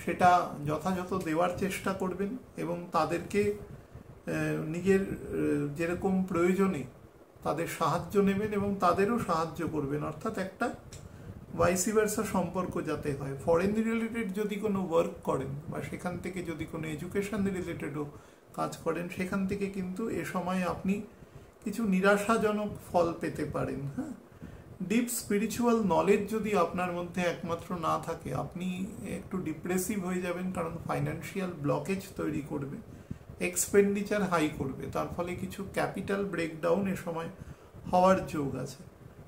Speaker 1: সেটা যথাযথ দেওয়ার চেষ্টা করবেন, এবং তাদেরকে নিজের যেরকম প্রয়োজনে তাদের সাহায্য নেবেন এবং তাদেরও সাহায্য করবেন। অর্থাৎ একটা ভাইসি ভার্সা সম্পর্ক যাতে হয়। ফরেন রিলেটেড যদি কোনো ওয়ার্ক করেন বা সেখান থেকে যদি কোনো এডুকেশন রিলেটেডও কাজ করেন, সেখান থেকে কিন্তু এ সময় আপনি কিছু নিরাশাজনক ফল পেতে পারেন। হ্যাঁ, ডিপ স্পিরিচুয়াল নলেজ যদি আপনার মধ্যে একমাত্র না থাকে, আপনি একটু ডিপ্রেসিভ হয়ে যাবেন, কারণ ফাইন্যান্সিয়াল ব্লকেজ তৈরি করবে, এক্সপেন্ডিচার হাই করবে, তার ফলে কিছু ক্যাপিটাল ব্রেকডাউন এ সময় হওয়ার যোগ আছে।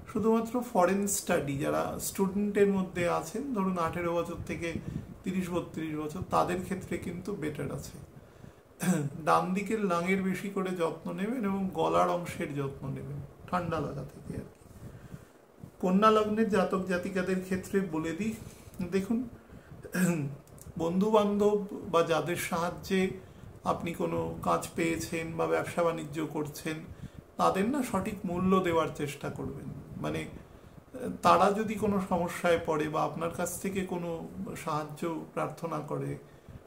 Speaker 1: শুধুমাত্র ফরেন স্টাডি যারা স্টুডেন্টের মধ্যে আছেন, ধরুন 18 বছর থেকে 30-32 বছর, তাদের ক্ষেত্রে কিন্তু বেটার আছে। ডান দিকের লাঙের বেশি করে যত্ন নেবেন এবং গলার অংশের যত্ন নেবেন ঠান্ডা লাগা থেকে আর কি। কন্যা লগ্নের জাতক জাতিকাদের ক্ষেত্রে বলে দিই, দেখুন, বন্ধু বান্ধব বা যাদের সাহায্যে আপনি কোনো কাজ পেয়েছেন বা ব্যবসা বাণিজ্য করছেন, তাদের না সঠিক মূল্য দেওয়ার চেষ্টা করবেন। মানে তারা যদি কোনো সমস্যায় পড়ে বা আপনার কাছ থেকে কোনো সাহায্য প্রার্থনা করে,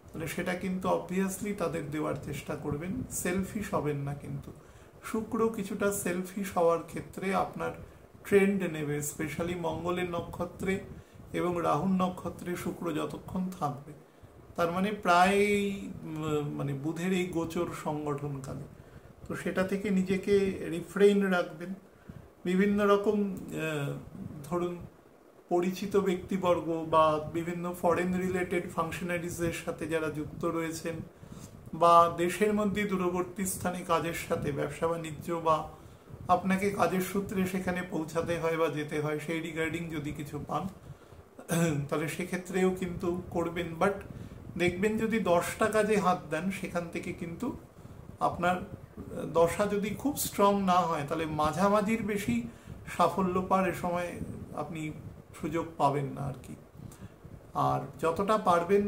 Speaker 1: তাহলে সেটা কিন্তু অবভিয়াসলি তাদের দেওয়ার চেষ্টা করবেন। সেলফিশ হবেন না কিন্তু। শুক্র কিছুটা সেলফিশ হওয়ার ক্ষেত্রে আপনার ট্রেন্ড নেবে, স্পেশালি মঙ্গলের নক্ষত্রে এবং রাহুর নক্ষত্রে শুক্র যতক্ষণ থাকবে, তার মানে প্রায় মানে বুধের এই গোচর সংগঠনকালে। তো সেটা থেকে নিজেকে রিফ্রেইন রাখবেন। বিভিন্ন রকম ধরুন পরিচিত ব্যক্তিবর্গ বা বিভিন্ন ফরেন রিলেটেড ফাংশনারিজের সাথে যারা যুক্ত রয়েছেন, বা দেশের মধ্যে দূরবর্তী স্থানে কাজের সাথে ব্যবসা বাণিজ্য বা আপনাকে কাজের সূত্রে সেখানে পৌঁছাতে হয় বা যেতে হয়, সেই রিগার্ডিং যদি কিছু পান তাহলে সেক্ষেত্রেও কিন্তু করবেন। বাট দেখবেন যদি 10টা কাজে হাত দেন, সেখান থেকে কিন্তু আপনার দশা যদি খুব স্ট্রং না হয়, তাহলে মাঝামাঝির বেশি সাফল্য পাওয়ার এ সময় আপনি সুযোগ পাবেন না আর কি। আর যতটা পারবেন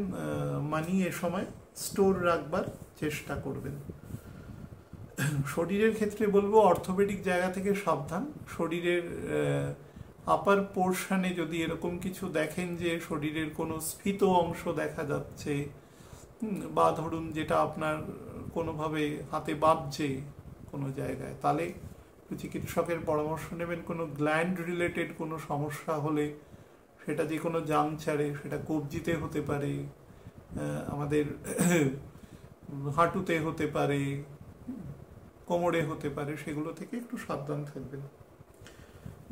Speaker 1: মানি এ সময় স্টোর রাখবার চেষ্টা করবেন। শরীরের ক্ষেত্রে বলবো অর্থোপেডিক জায়গা থেকে সাবধান। শরীরের আপার পোর্শনে যদি এরকম কিছু দেখেন যে শরীরের কোনো স্ফীত অংশ দেখা যাচ্ছে, বা ধরুন যেটা আপনার কোনোভাবে হাতে বাজছে কোনো জায়গায়, তাহলে চিকিৎসকের পরামর্শ নেবেন। কোনো গ্ল্যান্ড রিলেটেড কোনো সমস্যা হলে, সেটা যে কোনো জাংচারে, সেটা কবজিতে হতে পারে, আমাদের হাঁটুতে হতে পারে, কোমরে হতে পারে, সেগুলো থেকে একটু সাবধান থাকবেন।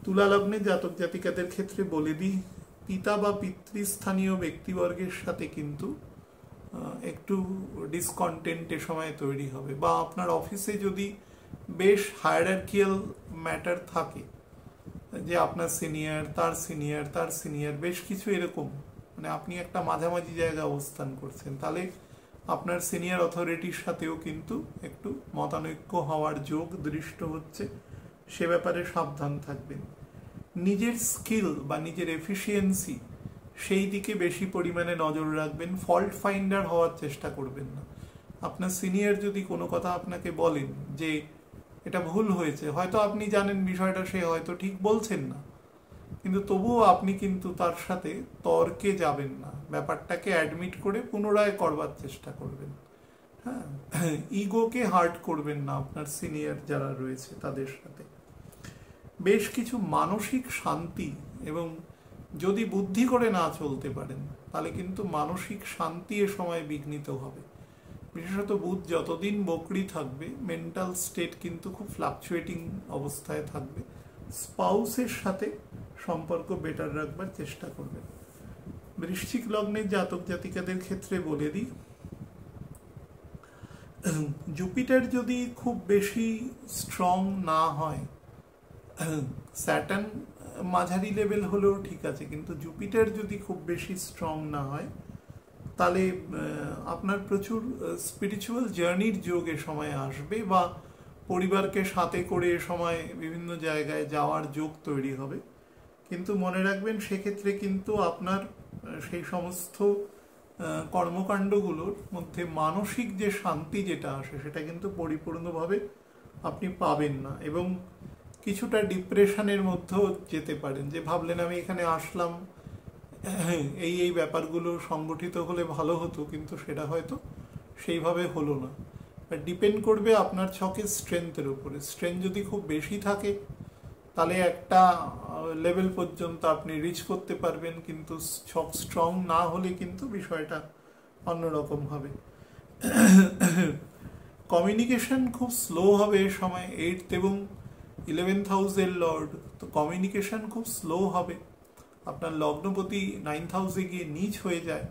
Speaker 1: তুলা লগ্নে জাতক জাতিকাদের ক্ষেত্রে বলে দিই, পিতা বা পিতৃস্থানীয় ব্যক্তিবর্গের সাথে কিন্তু একটু ডিসকন্টেন্ট এ সময় তৈরি হবে, বা আপনার অফিসে যদি বেশ হায়ারার্কিয়াল ম্যাটার থাকে, যে আপনার সিনিয়র তার সিনিয়র তার সিনিয়র বেশ কিছু এরকম, মানে আপনি একটা মাঝামাঝি জায়গায় অবস্থান করছেন, তাহলে আপনার সিনিয়র অথরিটির সাথেও কিন্তু একটু মতানৈক্য হওয়ার যোগ দৃষ্ট হচ্ছে। সে ব্যাপারে সাবধান থাকবেন। নিজের স্কিল বা নিজের এফিসিয়েন্সি সেই দিকে বেশি পরিমাণে নজর রাখবেন। ফল্ট ফাইন্ডার হওয়ার চেষ্টা করবেন না। আপনার সিনিয়র যদি কোনো কথা আপনাকে বলেন যে এটা ভুল হয়েছে, হয়তো আপনি জানেন বিষয়টা সে হয়তো ঠিক বলছেন না, কিন্তু তবুও আপনি কিন্তু তার সাথে তর্কে যাবেন না, ব্যাপারটাকে অ্যাডমিট করে পুনরায় করবার চেষ্টা করবেন। হ্যাঁ, ইগোকে হার্ট করবেন না আপনার সিনিয়র যারা রয়েছে তাদের সাথে। বেশ কিছু মানসিক শান্তি, এবং যদি বুদ্ধি করে না চলতে পারেন, তাহলে কিন্তু মানসিক শান্তি এ সময় বিঘ্নিত হবে। বিশেষত বুধ যতদিন বকরি থাকবে, মেন্টাল স্টেট কিন্তু খুব ফ্লাকচুয়েটিং অবস্থায় থাকবে। স্পাউসের সাথে সম্পর্ক বেটার রাখবার চেষ্টা করবেন। বৃশ্চিক লগ্নের জাতক জাতিকাদের ক্ষেত্রে বলে দিই, জুপিটার যদি খুব বেশি স্ট্রং না হয়, স্যাটার্ন মাঝারি লেভেল হলেও ঠিক আছে, কিন্তু জুপিটার যদি খুব বেশি স্ট্রং না হয়, তাহলে আপনার প্রচুর স্পিরিচুয়াল জার্নির যোগ এ সময় আসবে, বা পরিবারকে সাথে করে এ সময় বিভিন্ন জায়গায় যাওয়ার যোগ তৈরি হবে। কিন্তু মনে রাখবেন, সেক্ষেত্রে কিন্তু আপনার সেই সমস্ত কর্মকাণ্ডগুলোর মধ্যে মানসিক যে শান্তি যেটা আসে সেটা কিন্তু পরিপূর্ণভাবে আপনি পাবেন না, এবং কিছুটা ডিপ্রেশনের মধ্যেও যেতে পারেন, যে ভাবলেন আমি এখানে আসলাম এই ব্যাপারগুলো সংগঠিত হলে ভালো হতো, কিন্তু সেটা হয়তো সেইভাবে হলো না। ডিপেন্ড করবে আপনার ছকের স্ট্রেংথের উপরে। স্ট্রেংথ যদি খুব বেশি থাকে তাহলে একটা লেভেল পর্যন্ত আপনি রিচ করতে পারবেন, কিন্তু ছক স্ট্রং না হলে কিন্তু বিষয়টা অন্যরকম হবে। কমিউনিকেশন খুব স্লো হবে এ সময়। 8th এবং 11th হাউসের লর্ড, তো কমিউনিকেশন খুব স্লো হবে। আপনার লগ্নপতি 9th হাউসে গিয়ে নিচ হয়ে যায়,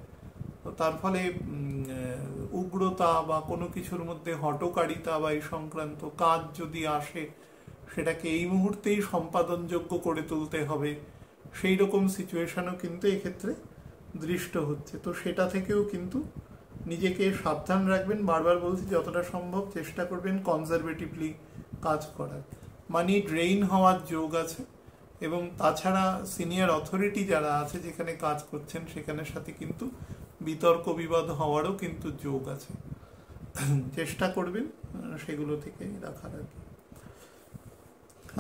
Speaker 1: তো তার ফলে উগ্রতা বা কোনো কিছুর মধ্যে হটকারিতা বা এই সংক্রান্ত কাজ যদি আসে সেটাকে এই মুহূর্তেই সম্পাদনযোগ্য করে তুলতে হবে, সেই রকম সিচুয়েশনও কিন্তু এক্ষেত্রে দৃষ্ট হচ্ছে। তো সেটা থেকেও কিন্তু নিজেকে সাবধান রাখবেন। বারবার বলছি, যতটা সম্ভব চেষ্টা করবেন কনজারভেটিভলি কাজ করার। মানি ড্রেইন হওয়ার যোগ আছে, এবং তাছাড়া সিনিয়র অথরিটি যারা আছে যেখানে কাজ করছেন সেখানের সাথে কিন্তু বিতর্ক বিবাদ হওয়ারও কিন্তু যোগ আছে। চেষ্টা করবেন সেগুলো থেকে রাখার আর কি।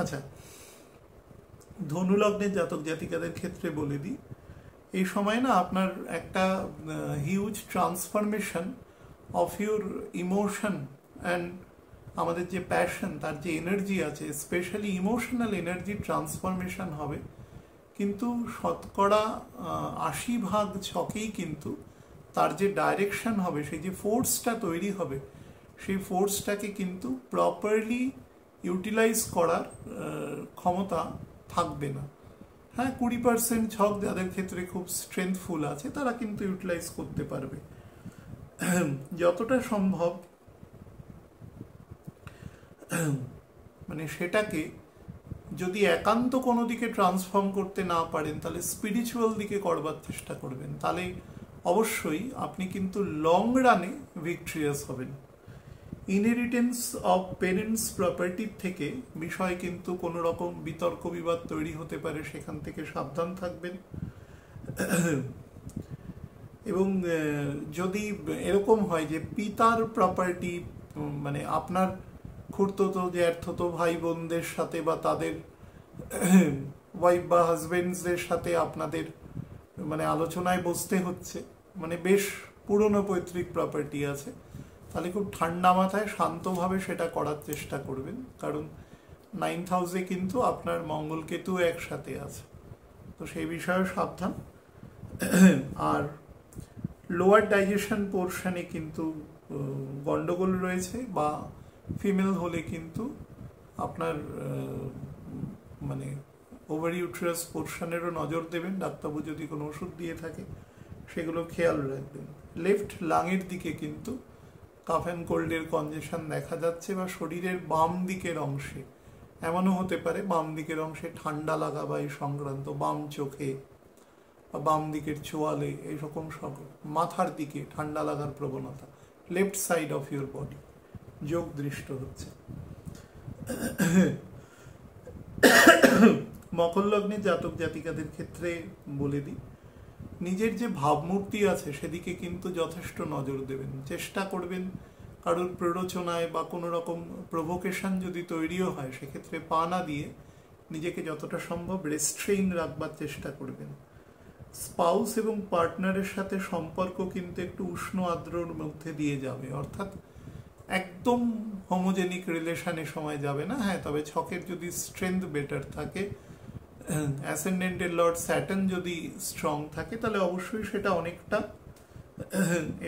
Speaker 1: আচ্ছা, ধনু লগ্নের জাতক জাতিকাদের ক্ষেত্রে বলে দিই, এই সময় না আপনার একটা huge transformation of your emotion and আমাদের যে প্যাশন, তার যে এনার্জি আছে, স্পেশালি ইমোশনাল এনার্জি ট্রান্সফরমেশন হবে। কিন্তু শতকরা 80% ছকেই কিন্তু তার যে ডাইরেকশন হবে, সেই যে ফোর্সটা তৈরি হবে, সেই ফোর্সটাকে কিন্তু প্রপারলি ইউটিলাইজ করার ক্ষমতা থাকবে না। হ্যাঁ, 20% ছক যাদের ক্ষেত্রে খুব স্ট্রেংথফুল আছে তারা কিন্তু ইউটিলাইজ করতে পারবে। যতটা সম্ভব মানে সেটাকে যদি একান্ত কোনো দিকে ট্রান্সফর্ম করতে না পারেন তাহলে স্পিরিচুয়াল দিকে করবার চেষ্টা করবেন, তাহলে অবশ্যই আপনি কিন্তু লং রানে ভিক্টরিয়াস হবেন। ইনহেরিটেন্স অফ পেরেন্টস প্রপার্টির থেকে বিষয় কিন্তু কোনো রকম বিতর্ক বিবাদ তৈরি হতে পারে, সেখান থেকে সাবধান থাকবেন। এবং যদি এরকম হয় যে পিতার প্রপার্টি, মানে আপনার খুড়তো জ্যাঠতো ভাই বোনদের সাথে বা তাদের ওয়াইফ বা হাজবেন্ডসদের সাথে আপনাদের মানে আলোচনায় বসতে হচ্ছে, মানে বেশ পুরনো পৈতৃক প্রপার্টি আছে, তাহলে খুব ঠান্ডা মাথায় শান্তভাবে সেটা করার চেষ্টা করবেন, কারণ 9th হাউসে কিন্তু আপনার মঙ্গলকেতু একসাথে আছে, তো সেই বিষয়ে সাবধান। আর লোয়ার ডাইজেশন পোর্শনে কিন্তু গন্ডগোল রয়েছে, বা ফিমেল হলে কিন্তু আপনার মানে ওভার ইউট্রাস পোর্শনেরও নজর দেবেন। ডাক্তারবাবু যদি কোনো ওষুধ দিয়ে থাকে সেগুলো খেয়াল রাখবেন। লেফট লাংয়ের দিকে কিন্তু কাফ অ্যান্ড কোল্ডের কনজেশন দেখা যাচ্ছে, বা শরীরের বাম দিকের অংশে এমনও হতে পারে বাম দিকের অংশে ঠান্ডা লাগা বা এই সংক্রান্ত, বাম চোখে বা বাম দিকের চোয়ালে এইরকম সব, মাথার দিকে ঠান্ডা লাগার প্রবণতা, left side of your body যোগ দৃষ্ট হচ্ছে। মকর লগ্নে জাতক জাতিকাদের ক্ষেত্রে বলে দিই, নিজের যে ভাবমূর্তি আছে সেদিকে কিন্তু যথেষ্ট নজর দেবেন। চেষ্টা করবেন কারোর প্ররোচনায় বা কোনো রকম প্রভোকেশন যদি তৈরিও হয় সেক্ষেত্রে পা না দিয়ে নিজেকে যতটা সম্ভব রেস্ট্রেইন রাখবার চেষ্টা করবেন। স্পাউস এবং পার্টনারের সাথে সম্পর্ক কিন্তু একটু উষ্ণ আর্দ্রর মধ্যে দিয়ে যাবে, অর্থাৎ একদম হোমোজেনিক রিলেশনের সময় যাবে না। হ্যাঁ, তবে ছকের যদি স্ট্রেংথ বেটার থাকে, অ্যাসেন্ডেন্টের লর্ড স্যাটার্ন যদি স্ট্রং থাকে, তাহলে অবশ্যই সেটা অনেকটা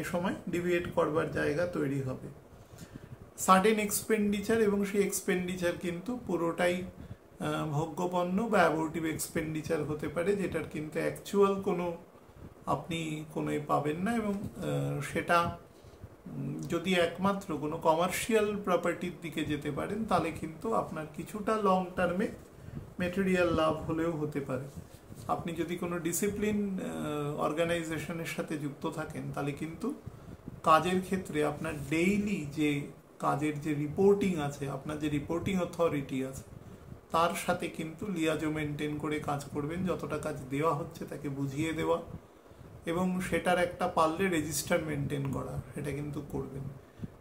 Speaker 1: এ সময় ডিভিয়েট করবার জায়গা তৈরি হবে। সাডেন এক্সপেন্ডিচার, এবং সেই এক্সপেন্ডিচার কিন্তু পুরোটাই ভোগ্যপণ্য বা অ্যাবোর্টিভ এক্সপেন্ডিচার হতে পারে, যেটার কিন্তু অ্যাকচুয়াল কোনো আপনি কোনো পাবেন না, এবং সেটা যদি একমাত্র কোনো কমার্শিয়াল প্রপার্টির দিকে যেতে পারেন তাহলে কিন্তু আপনার কিছুটা লং টার্মে মেটেরিয়াল লাভ হলেও হতে পারে। আপনি যদি কোনো ডিসিপ্লিন অর্গানাইজেশনের সাথে যুক্ত থাকেন তাহলে কিন্তু কাজের ক্ষেত্রে আপনার ডেইলি যে কাজের যে রিপোর্টিং আছে, আপনার যে রিপোর্টিং অথরিটি আছে, তার সাথে কিন্তু লিয়াজো মেনটেন করে কাজ করবেন। যতটা কাজ দেওয়া হচ্ছে তাকে বুঝিয়ে দেওয়া, এবং সেটার একটা পারলে রেজিস্টার মেনটেন করা, সেটা কিন্তু করবেন।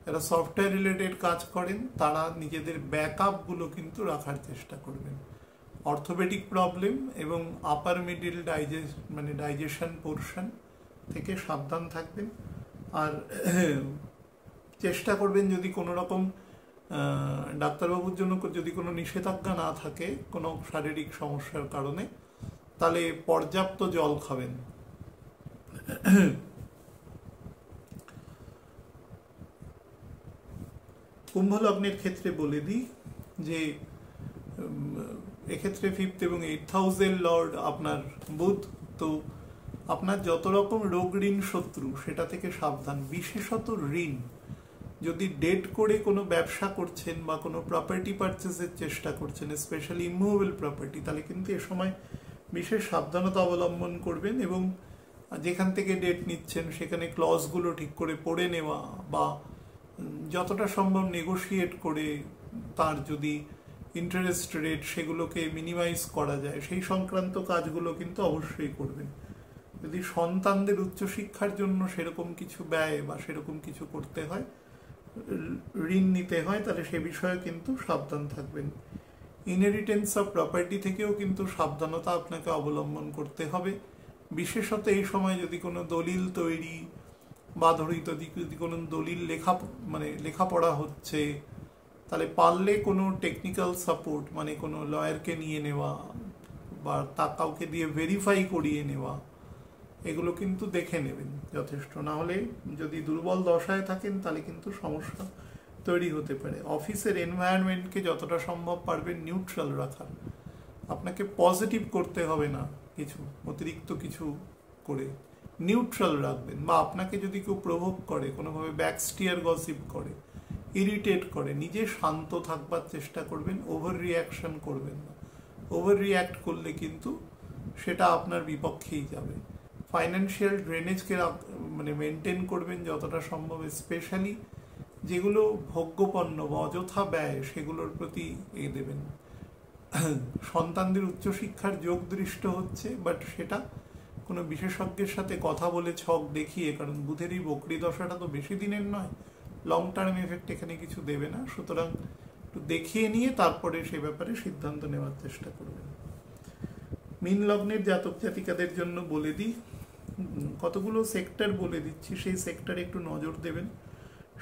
Speaker 1: যারা সফটওয়্যার রিলেটেড কাজ করেন তারা নিজেদের ব্যাকআপগুলো কিন্তু রাখার চেষ্টা করবেন। অর্থোপেডিক প্রবলেম এবং আপার মিডিল ডাইজেশন পোর্শন থেকে সাবধান থাকবেন। আর চেষ্টা করবেন যদি কোনো রকম ডাক্তারবাবুর জন্য যদি কোনো নিষেধাজ্ঞা না থাকে কোনো শারীরিক সমস্যার কারণে, তাহলে পর্যাপ্ত জল খাবেন। কুম্ভ লগ্নের ক্ষেত্রে বলে দিই যে এক্ষেত্রে 5th এবং 8th হাউসের লর্ড আপনার বুধ, তো আপনার যত রকম রোগ ঋণ শত্রু সেটা থেকে সাবধান। বিশেষত ঋণ, যদি ডেট করে কোনো ব্যবসা করছেন বা কোনো প্রপার্টি পারচেসের চেষ্টা করছেন, স্পেশালি ইমুভেবল প্রপার্টি, তাহলে কিন্তু এ সময় বিশেষ সাবধানতা অবলম্বন করবেন এবং যেখান থেকে ডেট নিচ্ছেন সেখানে ক্লজগুলো ঠিক করে পড়ে নেওয়া বা যতটা সম্ভব নেগোশিয়েট করে তার যদি ইন্টারেস্ট রেট সেগুলোকে মিনিমাইজ করা যায় সেই সংক্রান্ত কাজগুলো কিন্তু অবশ্যই করবেন। যদি সন্তানদের উচ্চশিক্ষার জন্য সেরকম কিছু ব্যয় বা সেরকম কিছু করতে হয়, ঋণ নিতে হয়, তাহলে সে বিষয়ে কিন্তু সাবধান থাকবেন। ইনহেরিটেন্স অফ প্রপার্টি থেকেও কিন্তু সাবধানতা আপনাকে অবলম্বন করতে হবে। বিশেষত এই সময় যদি কোনো দলিল তৈরি বা যদি কোনো দলিল লেখাপড়া হচ্ছে, তাহলে পারলে কোনো টেকনিক্যাল সাপোর্ট কোনো লয়ারকে নিয়ে নেওয়া বা তা কাউকে দিয়ে ভেরিফাই করিয়ে নেওয়া, এগুলো কিন্তু দেখে নেবেন যথেষ্ট। না হলে যদি দুর্বল দশায় থাকেন তাহলে কিন্তু সমস্যা তৈরি হতে পারে। অফিসের এনভায়রনমেন্টকে যতটা সম্ভব পারবেন নিউট্রাল রাখার, আপনাকে পজিটিভ করতে হবে না কিছু অতিরিক্ত কিছু করে, নিউট্রাল রাখবেন। বা আপনাকে যদি কেউ প্রভোগ করে, কোনোভাবে ব্যাকস্টিয়ার গসিপ করে, ইরিটেট করে, নিজে শান্ত থাকবার চেষ্টা করবেন, ওভার রিয়াকশন করবেন না। ওভার রিয়াক্ট করলে কিন্তু সেটা আপনার বিপক্ষেই যাবে। ফাইন্যান্সিয়াল ড্রেনেজকে মেনটেন করবেন যতটা সম্ভব, স্পেশালি যেগুলো ভোগ্যপণ্য বা অযথা ব্যয় সেগুলোর প্রতি দেবেন। সন্তানদের উচ্চশিক্ষার যোগ দৃষ্ট হচ্ছে, বাট সেটা কোনো বিশেষজ্ঞের সাথে কথা বলে ছক দেখিয়ে, কারণ বুধের এই বকরি দশাটা তো বেশি দিনের নয়, লং টার্ম এফেক্ট এখানে কিছু দেবে না, সুতরাং একটু দেখিয়ে নিয়ে তারপরে সে ব্যাপারে সিদ্ধান্ত নেওয়ার চেষ্টা করবেন। মীন লগ্নের জাতক জাতিকাদের জন্য বলে দিই, কতগুলো সেক্টর বলে দিচ্ছি, সেই সেক্টরে একটু নজর দেবেন।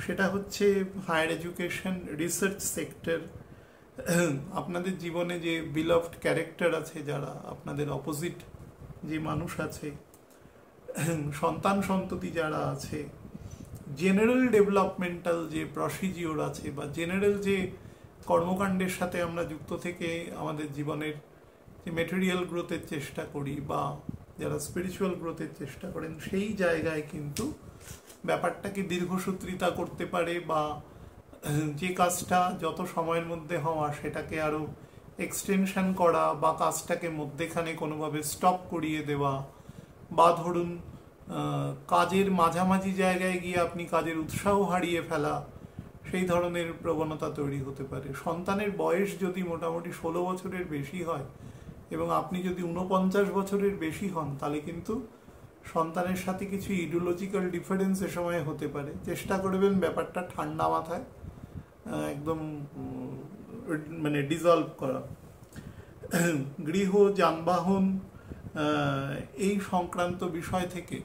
Speaker 1: সেটা হচ্ছে হায়ার এডুকেশন, রিসার্চ সেক্টর। আপনাদের জীবনে যে বিলভড ক্যারেক্টার আছে, যারা আপনাদের অপোজিট যে মানুষ আছে, সন্তান সন্ততি যারা আছে, জেনারেল ডেভেলপমেন্টাল যে প্রসিজিওর আছে বা জেনারেল যে কর্মকাণ্ডের সাথে আমরা যুক্ত থেকে আমাদের জীবনের যে মেটেরিয়াল গ্রোথের চেষ্টা করি বা যারা স্পিরিচুয়াল গ্রোথের চেষ্টা করেন, সেই জায়গায় কিন্তু ব্যাপারটাকে দীর্ঘসূত্রিতা করতে পারে বা যে কাজটা যত সময়ের মধ্যে হওয়া সেটাকে আরো এক্সটেনশন করা বা কাজটাকে মধ্যেখানে কোনোভাবে স্টপ করিয়ে দেওয়া, বা ধরুন কাজের মাঝামাঝি জায়গায় গিয়ে আপনি কাজের উৎসাহ হারিয়ে ফেলা, সেই ধরনের প্রবণতা তৈরি হতে পারে। সন্তানের বয়স যদি মোটামুটি 16 বছরের বেশি হয় এবং আপনি যদি 49 বছরের বেশি হন, তাহলে কিন্তু সন্তানের সাথে কিছু ইডিওলজিক্যাল ডিফারেন্স এ সময় হতে পারে। চেষ্টা করবেন ব্যাপারটা ঠান্ডা মাথায় একদম ডিজলভ করা। গৃহ, যানবাহন এই সংক্রান্ত বিষয় থেকে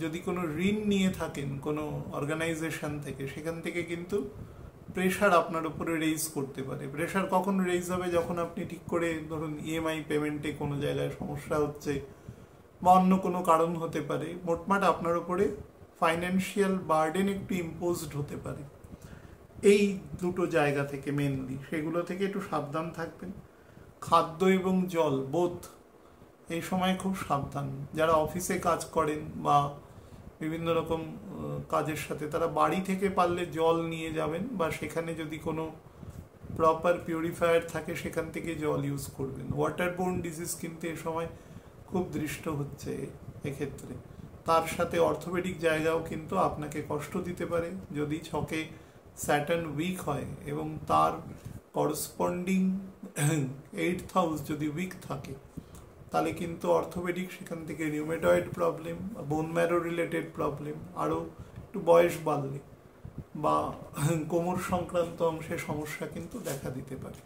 Speaker 1: যদি কোনো ঋণ নিয়ে থাকেন কোনো অর্গানাইজেশন থেকে, সেখান থেকে কিন্তু প্রেশার আপনার উপরে রেইজ করতে পারে। প্রেশার কখন রেইজ হবে? যখন আপনি ঠিক করে ধরুন ইএমআই পেমেন্টে কোনো জায়গায় সমস্যা হচ্ছে বা অন্য কোনো কারণ হতে পারে, মোটমাট আপনার উপরে ফাইন্যান্সিয়াল বার্ডেন একটু ইম্পোজড হতে পারে। এই দুটো জায়গা থেকে মেনলি, সেগুলো থেকে একটু সাবধান থাকবেন। খাদ্য এবং জল বোধ এই সময় খুব সাবধান। যারা অফিসে কাজ করেন বা বিভিন্ন রকম কাজের সাথে, তারা বাড়ি থেকে পারলে জল নিয়ে যাবেন বা সেখানে যদি কোনো প্রপার পিউরিফায়ার থাকে সেখান থেকে জল ইউজ করবেন। ওয়াটারবোর্ন ডিজিজ কিন্তু এ সময় খুব দৃষ্ট হচ্ছে এক্ষেত্রে। তার সাথে অর্থোপেডিক জায়গাও কিন্তু আপনাকে কষ্ট দিতে পারে যদি ছকে স্যাটার্ন উইক হয় এবং তার করসপন্ডিং 8th হাউস যদি উইক থাকে, তাহলে কিন্তু অর্থোপেডিক, সেখান থেকে rheumatoid problem, bone marrow related problem, আরও একটু বয়স বাড়লে বা কোমর সংক্রান্ত অংশে সমস্যা কিন্তু দেখা দিতে পারে।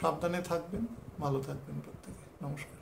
Speaker 1: সাবধানে থাকবেন, ভালো থাকবেন প্রত্যেকে। নমস্কার।